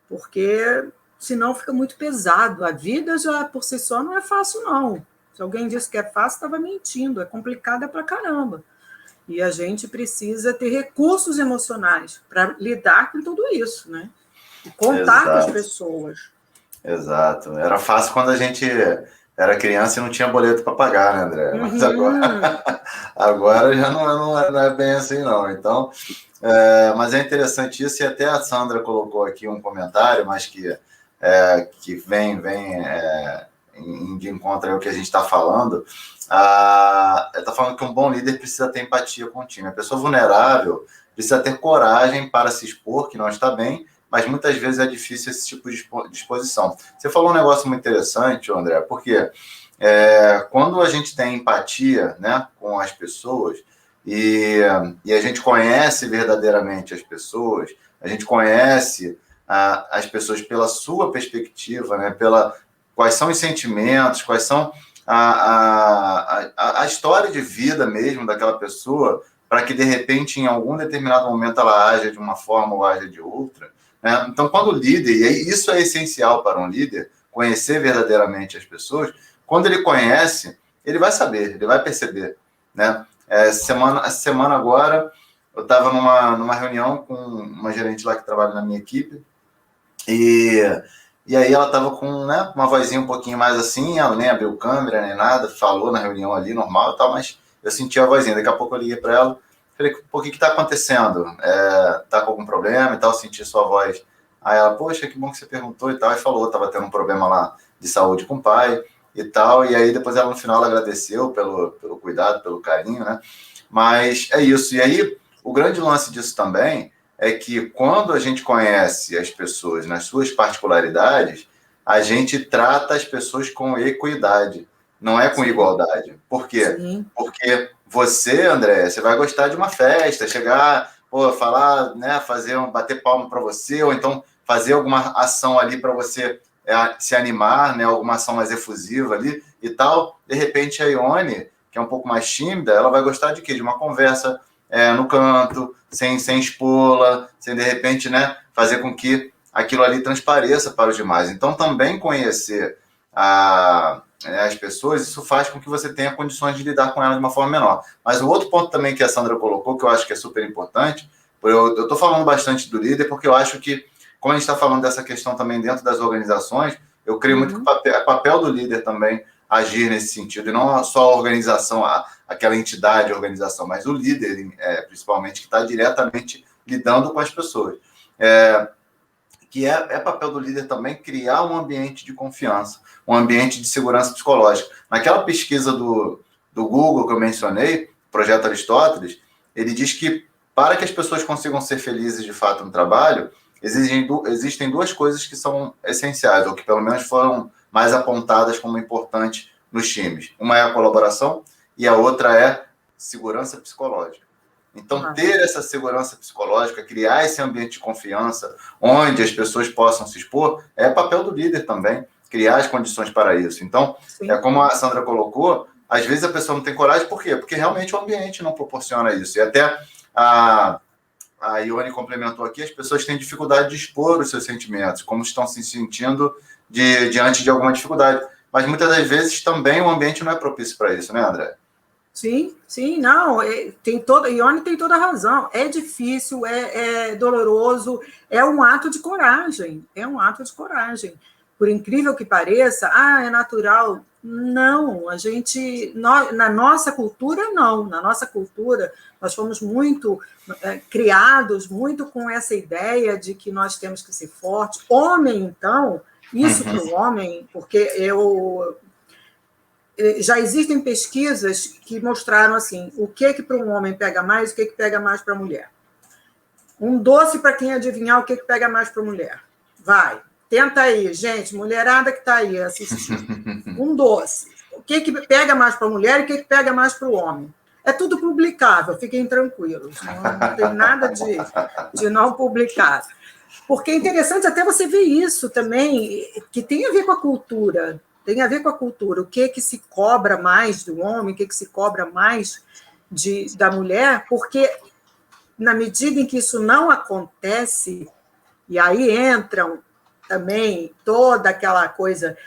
porque senão fica muito pesado. A vida já, por si só, não é fácil, não. Se alguém disse que é fácil, estava mentindo. É complicada pra caramba. E a gente precisa ter recursos emocionais para lidar com tudo isso, né? E contar com as pessoas. Exato. Era fácil quando a gente era criança e não tinha boleto para pagar, né, André? Mas agora já não é bem assim, não. Então, mas é interessante isso, e até a Sandra colocou aqui um comentário, mas que vem de encontro aí o que a gente está falando, está falando que um bom líder precisa ter empatia com o time. A pessoa vulnerável precisa ter coragem para se expor, que não está bem, mas muitas vezes é difícil esse tipo de exposição. Você falou um negócio muito interessante, André, porque quando a gente tem empatia, né, com as pessoas e a gente conhece verdadeiramente as pessoas, a gente conhece as pessoas pela sua perspectiva, né, quais são os sentimentos, quais são a história de vida mesmo daquela pessoa, para que, de repente, em algum determinado momento, ela haja de uma forma ou haja de outra. Né? Então, quando o líder, e isso é essencial para um líder, conhecer verdadeiramente as pessoas, quando ele conhece, ele vai saber, ele vai perceber. Né? Essa semana agora, eu estava numa reunião com uma gerente lá que trabalha na minha equipe, e aí ela estava com, né, uma vozinha um pouquinho mais assim, ela nem abriu câmera, nem nada, falou na reunião ali, normal e tal, mas eu senti a vozinha. Daqui a pouco eu liguei para ela, falei, pô, o que está acontecendo? Tá com algum problema e tal? Senti sua voz. Aí ela, poxa, que bom que você perguntou e tal, e falou, estava tendo um problema lá de saúde com o pai e tal, e aí depois ela no final ela agradeceu pelo cuidado, pelo carinho, né? Mas é isso. E aí, o grande lance disso também é que quando a gente conhece as pessoas nas suas particularidades, a gente trata as pessoas com equidade, não é com igualdade. Por quê? Sim. Porque você, André, você vai gostar de uma festa, chegar, pô, falar, né, bater palma para você, ou então fazer alguma ação ali para você se animar, né, alguma ação mais efusiva ali e tal. De repente, a Ione, que é um pouco mais tímida, ela vai gostar de quê? De uma conversa no canto, sem expô-la, sem, de repente, né, fazer com que aquilo ali transpareça para os demais. Então, também conhecer as pessoas, isso faz com que você tenha condições de lidar com elas de uma forma menor. Mas o outro ponto também que a Sandra colocou, que eu acho que é super importante, eu estou falando bastante do líder, porque eu acho que, como a gente está falando dessa questão também dentro das organizações, eu creio muito que o papel do líder também agir nesse sentido, e não só a organização, aquela entidade, a organização, mas o líder, principalmente, que está diretamente lidando com as pessoas. Que é papel do líder também criar um ambiente de confiança, um ambiente de segurança psicológica. Naquela pesquisa do Google que eu mencionei, Projeto Aristóteles, ele diz que para que as pessoas consigam ser felizes de fato no trabalho, existem duas coisas que são essenciais, ou que pelo menos foram mais apontadas como importantes nos times. Uma é a colaboração e a outra é segurança psicológica. Então, ter essa segurança psicológica, criar esse ambiente de confiança, onde as pessoas possam se expor, é papel do líder também, criar as condições para isso. Então, como a Sandra colocou, às vezes a pessoa não tem coragem, por quê? Porque realmente o ambiente não proporciona isso. E até a Ione complementou aqui, as pessoas têm dificuldade de expor os seus sentimentos, como estão se sentindo diante de alguma dificuldade. Mas muitas das vezes também o ambiente não é propício para isso, né, André? Sim, não, Ione tem toda a razão, é difícil, é doloroso, é um ato de coragem, por incrível que pareça, é natural, não, na nossa cultura, não, na nossa cultura, nós fomos muito criados, muito com essa ideia de que nós temos que ser fortes, homem, então, isso para o homem, porque já existem pesquisas que mostraram assim, o que para um homem pega mais, o que pega mais para a mulher. Um doce para quem adivinhar o que pega mais para a mulher. Vai, tenta aí, gente, mulherada que está aí assistindo. Um doce. O que pega mais para a mulher e o que pega mais para o homem. É tudo publicável, fiquem tranquilos. Não tem nada de não publicar. Porque é interessante até você ver isso também, que tem a ver com a cultura. Tem a ver com a cultura, o que se cobra mais do homem, o que se cobra mais da mulher, porque na medida em que isso não acontece, e aí entram também toda aquela coisa,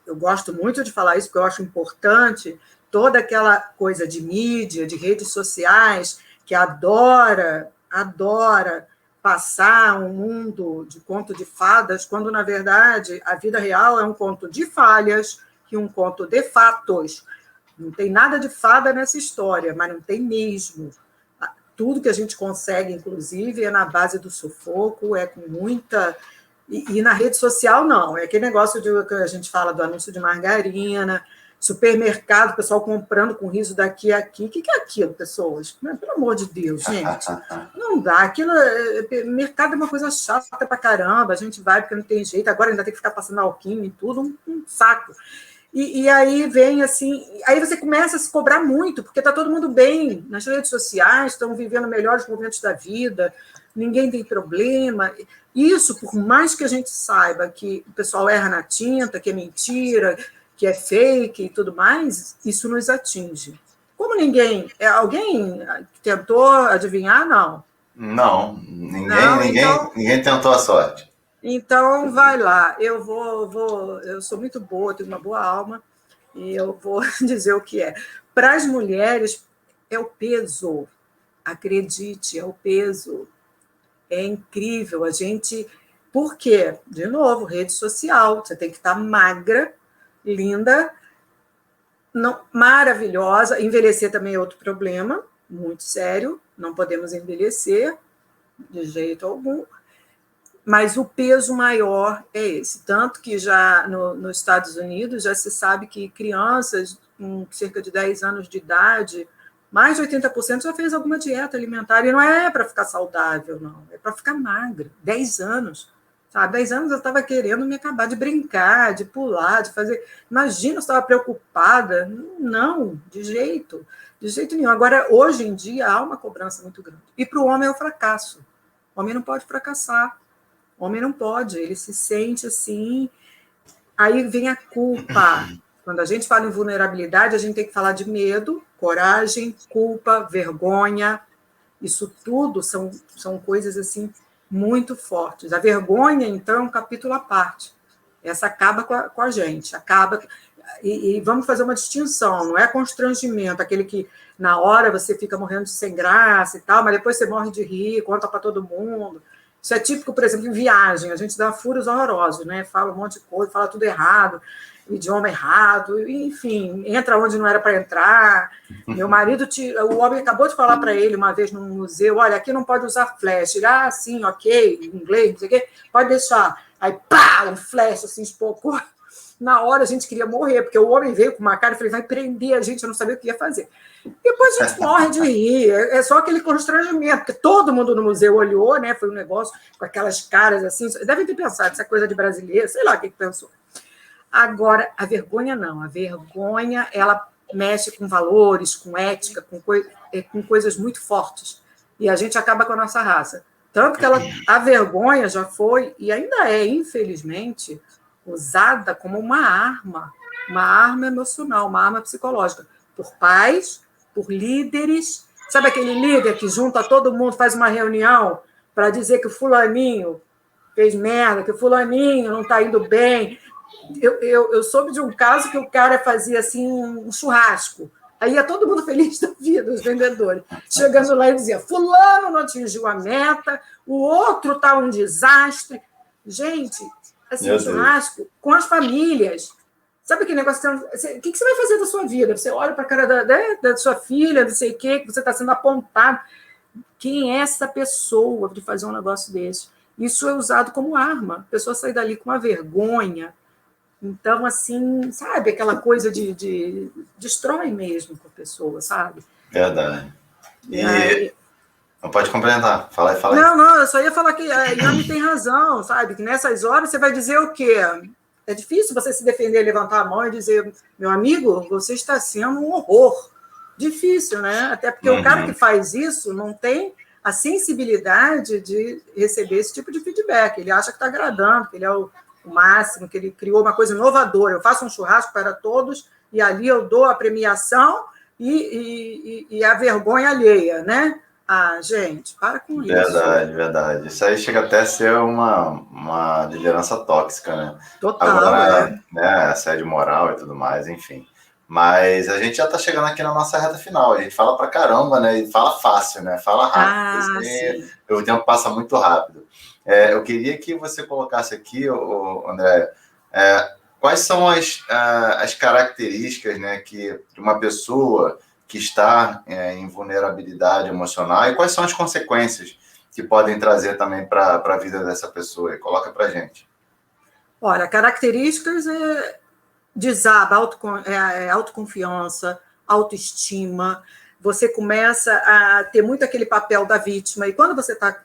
eu gosto muito de falar isso, porque eu acho importante, toda aquela coisa de mídia, de redes sociais, que adora passar um mundo de conto de fadas, quando, na verdade, a vida real é um conto de falhas e um conto de fatos. Não tem nada de fada nessa história, mas não tem mesmo. Tudo que a gente consegue, inclusive, é na base do sufoco, é com muita E na rede social, não. É aquele negócio que a gente fala do anúncio de margarina, supermercado, o pessoal comprando com riso daqui a aqui. O que é aquilo, pessoas? Pelo amor de Deus, gente. Não dá. Aquilo, mercado é uma coisa chata pra caramba. A gente vai porque não tem jeito. Agora ainda tem que ficar passando alquimia e tudo. Um saco. E aí vem assim... Aí você começa a se cobrar muito, porque está todo mundo bem nas redes sociais, estão vivendo melhores momentos da vida, ninguém tem problema. Isso, por mais que a gente saiba que o pessoal erra na tinta, que é mentira, que é fake e tudo mais, isso nos atinge. Como ninguém... Alguém tentou adivinhar? Não. Não, ninguém tentou a sorte. Então, vai lá. Eu sou muito boa, tenho uma boa alma, e eu vou dizer o que é. Para as mulheres, é o peso. Acredite, é o peso. É incrível. A gente... Por quê? De novo, rede social. Você tem que estar magra, linda, não, maravilhosa. Envelhecer também é outro problema, muito sério. Não podemos envelhecer de jeito algum. Mas o peso maior é esse. Tanto que já nos Estados Unidos já se sabe que crianças com cerca de 10 anos de idade, mais de 80% já fez alguma dieta alimentar. E não é para ficar saudável, não. É para ficar magra. 10 anos. Sabe? 10 anos eu estava querendo me acabar de brincar, de pular, de fazer... Imagina, eu estava preocupada. Não, de jeito nenhum. Agora, hoje em dia, há uma cobrança muito grande. E para o homem é o fracasso. O homem não pode fracassar. O homem não pode, ele se sente assim. Aí vem a culpa. Quando a gente fala em vulnerabilidade, a gente tem que falar de medo, coragem, culpa, vergonha. Isso tudo são coisas assim muito fortes. A vergonha, então, é um capítulo à parte. Essa acaba com a gente, acaba. E vamos fazer uma distinção, não é constrangimento, aquele que na hora você fica morrendo de sem graça e tal, mas depois você morre de rir, conta para todo mundo. Isso é típico, por exemplo, em viagem, a gente dá furos horrorosos, né? Fala um monte de coisa, fala tudo errado, idioma errado, enfim, entra onde não era para entrar. Meu marido, o homem acabou de falar para ele uma vez num museu, olha, aqui não pode usar flash. Ele, sim, ok, inglês, não sei o quê, pode deixar. Aí, pá, um flash, assim, espocou. Na hora a gente queria morrer, porque o homem veio com uma cara e falei, vai prender a gente, eu não sabia o que ia fazer. Depois a gente morre de rir, é só aquele constrangimento, porque todo mundo no museu olhou, né? Foi um negócio com aquelas caras assim, devem ter pensado, essa coisa de brasileiro, sei lá o que pensou. Agora, a vergonha não, a vergonha, ela mexe com valores, com ética, com coisas muito fortes, e a gente acaba com a nossa raça. Tanto que a vergonha já foi, e ainda é, infelizmente, usada como uma arma emocional, uma arma psicológica, por pais, por líderes. Sabe aquele líder que junta todo mundo, faz uma reunião para dizer que o fulaninho fez merda, que o fulaninho não está indo bem? Eu soube de um caso que o cara fazia assim um churrasco. Aí ia todo mundo feliz da vida, os vendedores. Chegando lá e dizia, fulano não atingiu a meta, o outro está um desastre. Gente, assim, um churrasco com as famílias. Sabe aquele negócio? O que você vai fazer da sua vida? Você olha para a cara da sua filha, não sei o quê, que você está sendo apontado. Quem é essa pessoa de fazer um negócio desse? Isso é usado como arma. A pessoa sai dali com uma vergonha. Então, assim, sabe? Aquela coisa de destrói mesmo com a pessoa, sabe? Verdade. E não pode complementar. Fala aí. Não, eu só ia falar que a Yami tem razão, sabe? Que nessas horas você vai dizer o quê? É difícil você se defender, levantar a mão e dizer, meu amigo, você está sendo um horror. Difícil, né? Até porque o cara que faz isso não tem a sensibilidade de receber esse tipo de feedback. Ele acha que está agradando, que ele é o máximo, que ele criou uma coisa inovadora. Eu faço um churrasco para todos e ali eu dou a premiação e a vergonha alheia, né? Gente, para com isso. Verdade. Isso aí chega até a ser uma liderança tóxica, né? Total, agora, né, assédio moral e tudo mais, enfim. Mas a gente já está chegando aqui na nossa reta final. A gente fala pra caramba, né? E fala fácil, né? Fala rápido. O tempo passa muito rápido. Eu queria que você colocasse aqui, André, quais são as características, né, de uma pessoa que está em vulnerabilidade emocional e quais são as consequências que podem trazer também para a vida dessa pessoa? E coloca para a gente. Olha, características desaba, autoconfiança, autoestima, você começa a ter muito aquele papel da vítima, e quando você está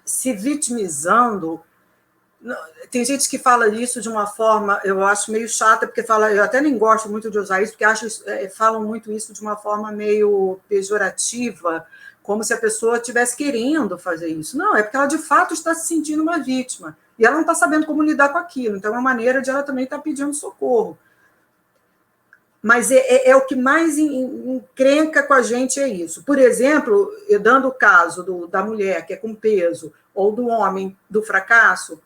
se vitimizando, tem gente que fala isso de uma forma, eu acho meio chata, porque fala, eu até nem gosto muito de usar isso, porque falam muito isso de uma forma meio pejorativa, como se a pessoa estivesse querendo fazer isso. Não, é porque ela de fato está se sentindo uma vítima, e ela não está sabendo como lidar com aquilo, então é uma maneira de ela também estar pedindo socorro. Mas o que mais encrenca com a gente é isso. Por exemplo, dando o caso da mulher que é com peso, ou do homem do fracasso,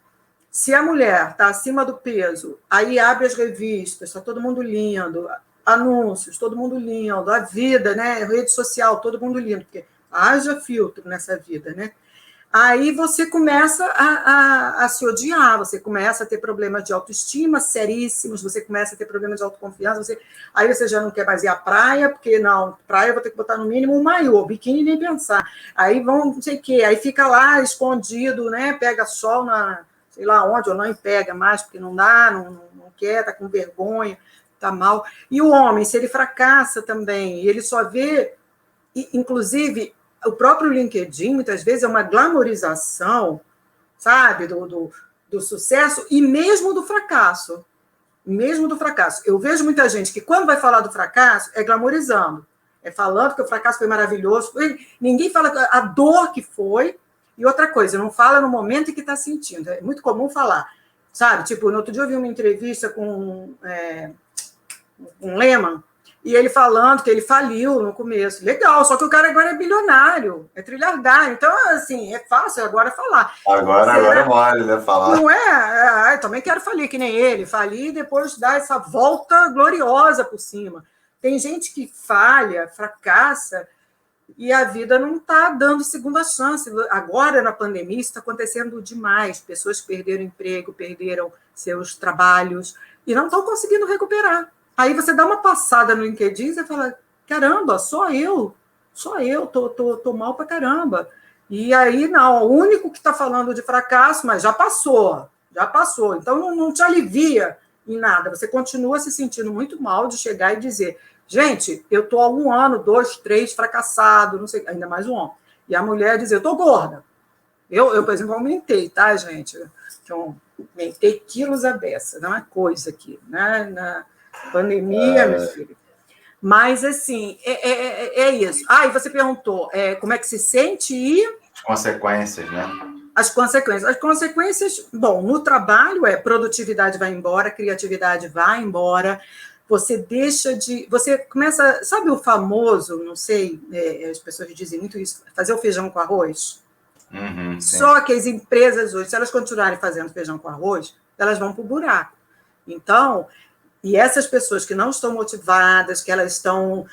se a mulher está acima do peso, aí abre as revistas, está todo mundo lindo, anúncios, todo mundo lindo, a vida, né, rede social, todo mundo lindo, porque haja filtro nessa vida, né? Aí você começa a se odiar, você começa a ter problemas de autoestima seríssimos, você começa a ter problemas de autoconfiança, aí você já não quer mais ir à praia, porque não, praia eu vou ter que botar no mínimo um maiô, biquíni nem pensar. Aí vão, não sei o quê, aí fica lá escondido, né? Pega sol sei lá onde, ou não pega mais, porque não dá, não quer, está com vergonha, está mal. E o homem, se ele fracassa também, ele só vê, inclusive, o próprio LinkedIn, muitas vezes, é uma glamorização, sabe, do sucesso e mesmo do fracasso. Mesmo do fracasso. Eu vejo muita gente que, quando vai falar do fracasso, é glamorizando. É falando que o fracasso foi maravilhoso. Ninguém fala a dor que foi. E outra coisa, não fala no momento em que está sentindo. É muito comum falar, sabe? Tipo, no outro dia eu vi uma entrevista com um Lehman, e ele falando que ele faliu no começo. Legal, só que o cara agora é bilionário, é trilhardário. Então, assim, é fácil agora falar. Agora é mole, né, falar. Não é? Eu também quero falir que nem ele. Falir e depois dar essa volta gloriosa por cima. Tem gente que falha, fracassa, e a vida não está dando segunda chance. Agora, na pandemia, isso está acontecendo demais. Pessoas que perderam emprego, perderam seus trabalhos, e não estão conseguindo recuperar. Aí você dá uma passada no LinkedIn e você fala, caramba, só eu tô mal pra caramba. E aí, não, o único que está falando de fracasso, mas já passou. Então, não te alivia em nada. Você continua se sentindo muito mal de chegar e dizer, gente, eu estou há 1 ano, 2, 3, fracassado, não sei, ainda mais um homem. E a mulher dizer, eu estou gorda. Eu, por exemplo, aumentei, tá, gente? Então, aumentei quilos a beça, não é coisa aqui, né? Na pandemia, meu filho. Mas, assim, é isso. E você perguntou como é que se sente e... As consequências, né? As consequências, bom, no trabalho produtividade vai embora, criatividade vai embora, você começa, sabe o famoso, não sei, as pessoas dizem muito isso, fazer o feijão com arroz? Só que as empresas hoje, se elas continuarem fazendo feijão com arroz, elas vão para o buraco. Então, e essas pessoas que não estão motivadas, que elas estão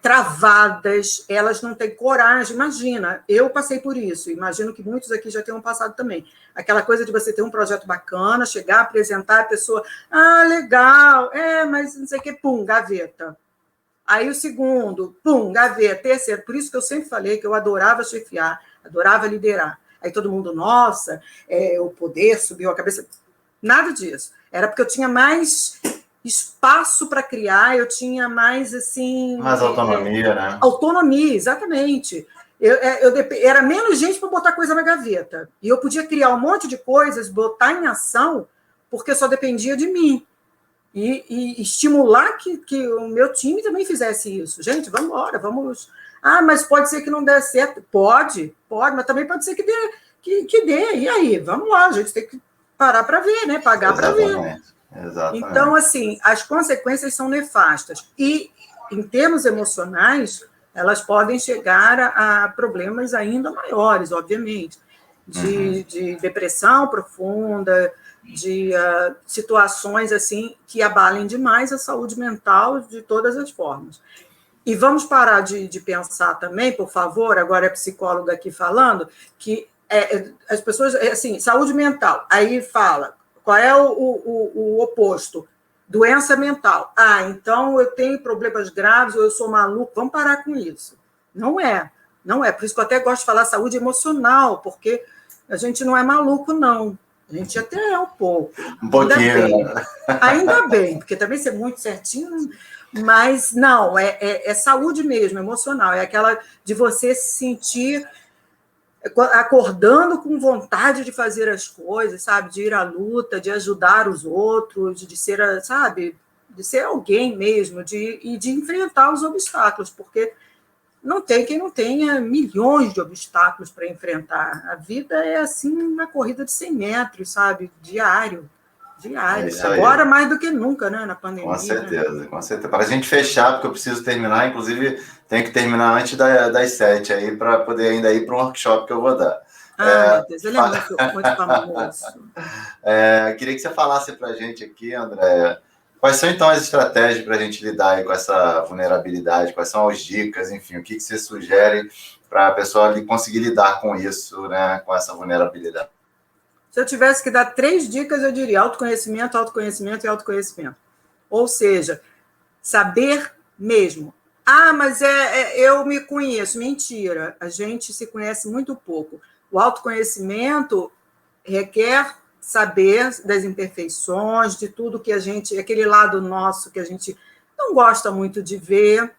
travadas, elas não têm coragem. Imagina, eu passei por isso, imagino que muitos aqui já tenham passado também. Aquela coisa de você ter um projeto bacana, chegar, apresentar, a pessoa, legal, mas não sei o que, pum, gaveta. Aí o segundo, pum, gaveta. Terceiro, por isso que eu sempre falei que eu adorava chefiar, adorava liderar. Aí todo mundo, nossa, o poder subiu a cabeça. Nada disso. Era porque eu tinha mais espaço para criar, eu tinha mais, assim... Mais autonomia, né? Autonomia, exatamente. Era menos gente para botar coisa na gaveta. E eu podia criar um monte de coisas, botar em ação, porque só dependia de mim. E estimular que o meu time também fizesse isso. Gente, vamos embora, vamos... mas pode ser que não dê certo. Pode, mas também pode ser que dê. E aí? Vamos lá, a gente tem que parar para ver, né? Pagar para ver. Exatamente. Então, assim, as consequências são nefastas. E, em termos emocionais, elas podem chegar a problemas ainda maiores, obviamente, de depressão profunda, de situações assim que abalem demais a saúde mental de todas as formas. E vamos parar de pensar também, por favor, agora é psicóloga aqui falando, que as pessoas, assim, saúde mental, aí fala, qual é o oposto? Doença mental. Então eu tenho problemas graves, ou eu sou maluco, vamos parar com isso. Não é Não é. Por isso que eu até gosto de falar saúde emocional, porque a gente não é maluco, não. A gente até é um pouco. Um pouquinho. Ainda bem, porque também ser muito certinho, mas não, é saúde mesmo, emocional. É aquela de você se sentir acordando com vontade de fazer as coisas, sabe? De ir à luta, de ajudar os outros, de ser, sabe? De ser alguém mesmo, e de enfrentar os obstáculos, porque não tem quem não tenha milhões de obstáculos para enfrentar. A vida é assim uma corrida de 100 metros, sabe? Diário. Agora mais do que nunca, né? Na pandemia. Com certeza, com certeza. Para a gente fechar, porque eu preciso terminar, inclusive tenho que terminar antes das 7 aí, para poder ainda ir para um workshop que eu vou dar. Meu Deus, ele é muito famoso. Queria que você falasse para a gente aqui, Andréia, quais são, então, as estratégias para a gente lidar aí com essa vulnerabilidade? Quais são as dicas, enfim, o que você sugere para a pessoa conseguir lidar com isso, né, com essa vulnerabilidade? Se eu tivesse que dar 3 dicas, eu diria autoconhecimento, autoconhecimento e autoconhecimento. Ou seja, saber mesmo. Mas eu me conheço. Mentira, a gente se conhece muito pouco. O autoconhecimento requer saber das imperfeições, de tudo que a gente, aquele lado nosso que a gente não gosta muito de ver.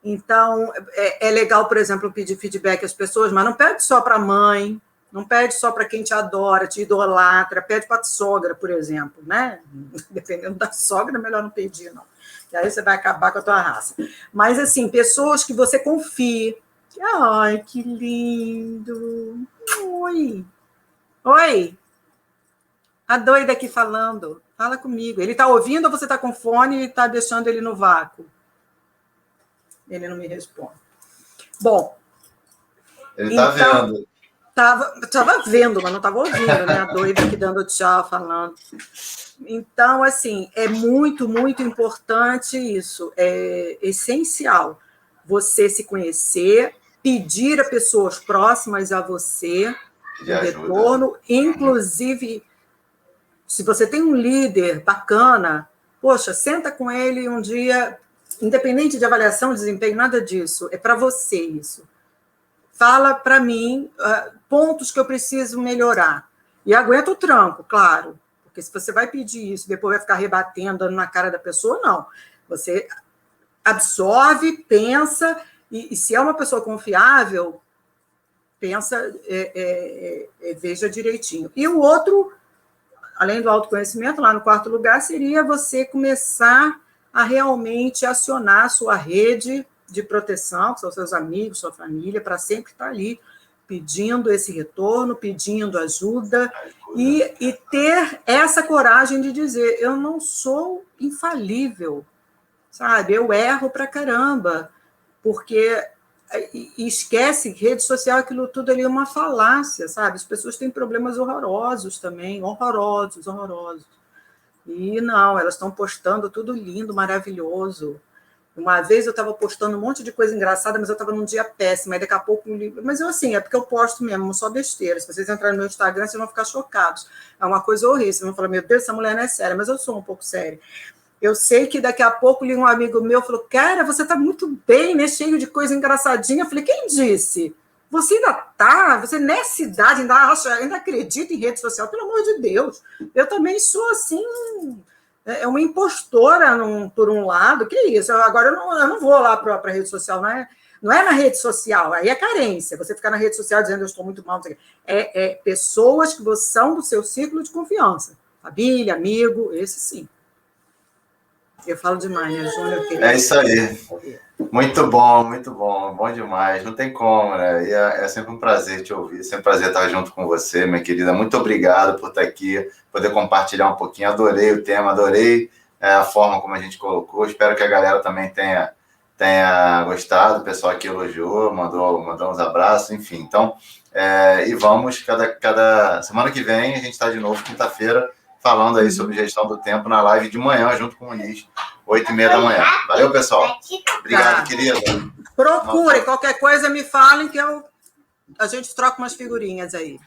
Então, é legal, por exemplo, pedir feedback às pessoas, mas não pede só para a mãe, não pede só para quem te adora, te idolatra, pede para a sogra, por exemplo, né? Dependendo da sogra, melhor não pedir, não. Que aí você vai acabar com a tua raça. Mas, assim, pessoas que você confie. Ai, que lindo! Oi! A doida aqui falando. Fala comigo. Ele está ouvindo ou você está com fone e está deixando ele no vácuo? Ele não me responde. Bom. Ele está vendo. Estava vendo, mas não estava ouvindo, né? A doida aqui dando tchau, falando. Então, assim, é muito, muito importante isso. É essencial você se conhecer, pedir a pessoas próximas a você um retorno, inclusive, se você tem um líder bacana, poxa, senta com ele um dia, independente de avaliação de desempenho, nada disso, é para você isso. Fala para mim pontos que eu preciso melhorar. E aguenta o tranco, claro, porque se você vai pedir isso, depois vai ficar rebatendo, dando na cara da pessoa, não. Você absorve, pensa, e se é uma pessoa confiável, pensa, veja direitinho. E o outro, além do autoconhecimento, lá no 4º lugar, seria você começar a realmente acionar a sua rede de proteção, que são seus amigos, sua família, para sempre estar ali pedindo esse retorno, pedindo ajuda e ter essa coragem de dizer, eu não sou infalível, sabe? Eu erro pra caramba, porque esquece, rede social, aquilo tudo ali é uma falácia, sabe? As pessoas têm problemas horrorosos também, horrorosos. E não, elas estão postando tudo lindo, maravilhoso. Uma vez eu estava postando um monte de coisa engraçada, mas eu estava num dia péssimo, aí daqui a pouco... Mas eu, assim, é porque eu posto mesmo, só besteira. Se vocês entrarem no meu Instagram, vocês vão ficar chocados. É uma coisa horrível. Vocês vão falar, meu Deus, essa mulher não é séria. Mas eu sou um pouco séria. Eu sei que daqui a pouco um amigo meu falou, cara, você está muito bem, né? Cheio de coisa engraçadinha. Eu falei, quem disse? Você ainda está? Você nessa idade ainda acredita em rede social? Pelo amor de Deus. Eu também sou, assim... É uma impostora por um lado, que isso? Agora eu não vou lá para a rede social, não é na rede social, aí é carência, você ficar na rede social dizendo eu estou muito mal, não sei o quê. É pessoas que são do seu círculo de confiança, família, amigo, esse sim. Eu falo demais, né, Júnior? É isso aí. Muito bom demais, não tem como, né? E é sempre um prazer te ouvir, sempre um prazer estar junto com você, minha querida. Muito obrigado por estar aqui, poder compartilhar um pouquinho. Adorei o tema, adorei a forma como a gente colocou. Espero que a galera também tenha gostado. O pessoal aqui elogiou, mandou uns abraços, enfim. Então, e vamos, cada semana que vem, a gente está de novo, quinta-feira, falando aí sobre gestão do tempo na live de manhã, junto com o Nis, 8h30 da manhã. Valeu, pessoal. Obrigado, querida. Procurem, qualquer coisa me falem que a gente troca umas figurinhas aí.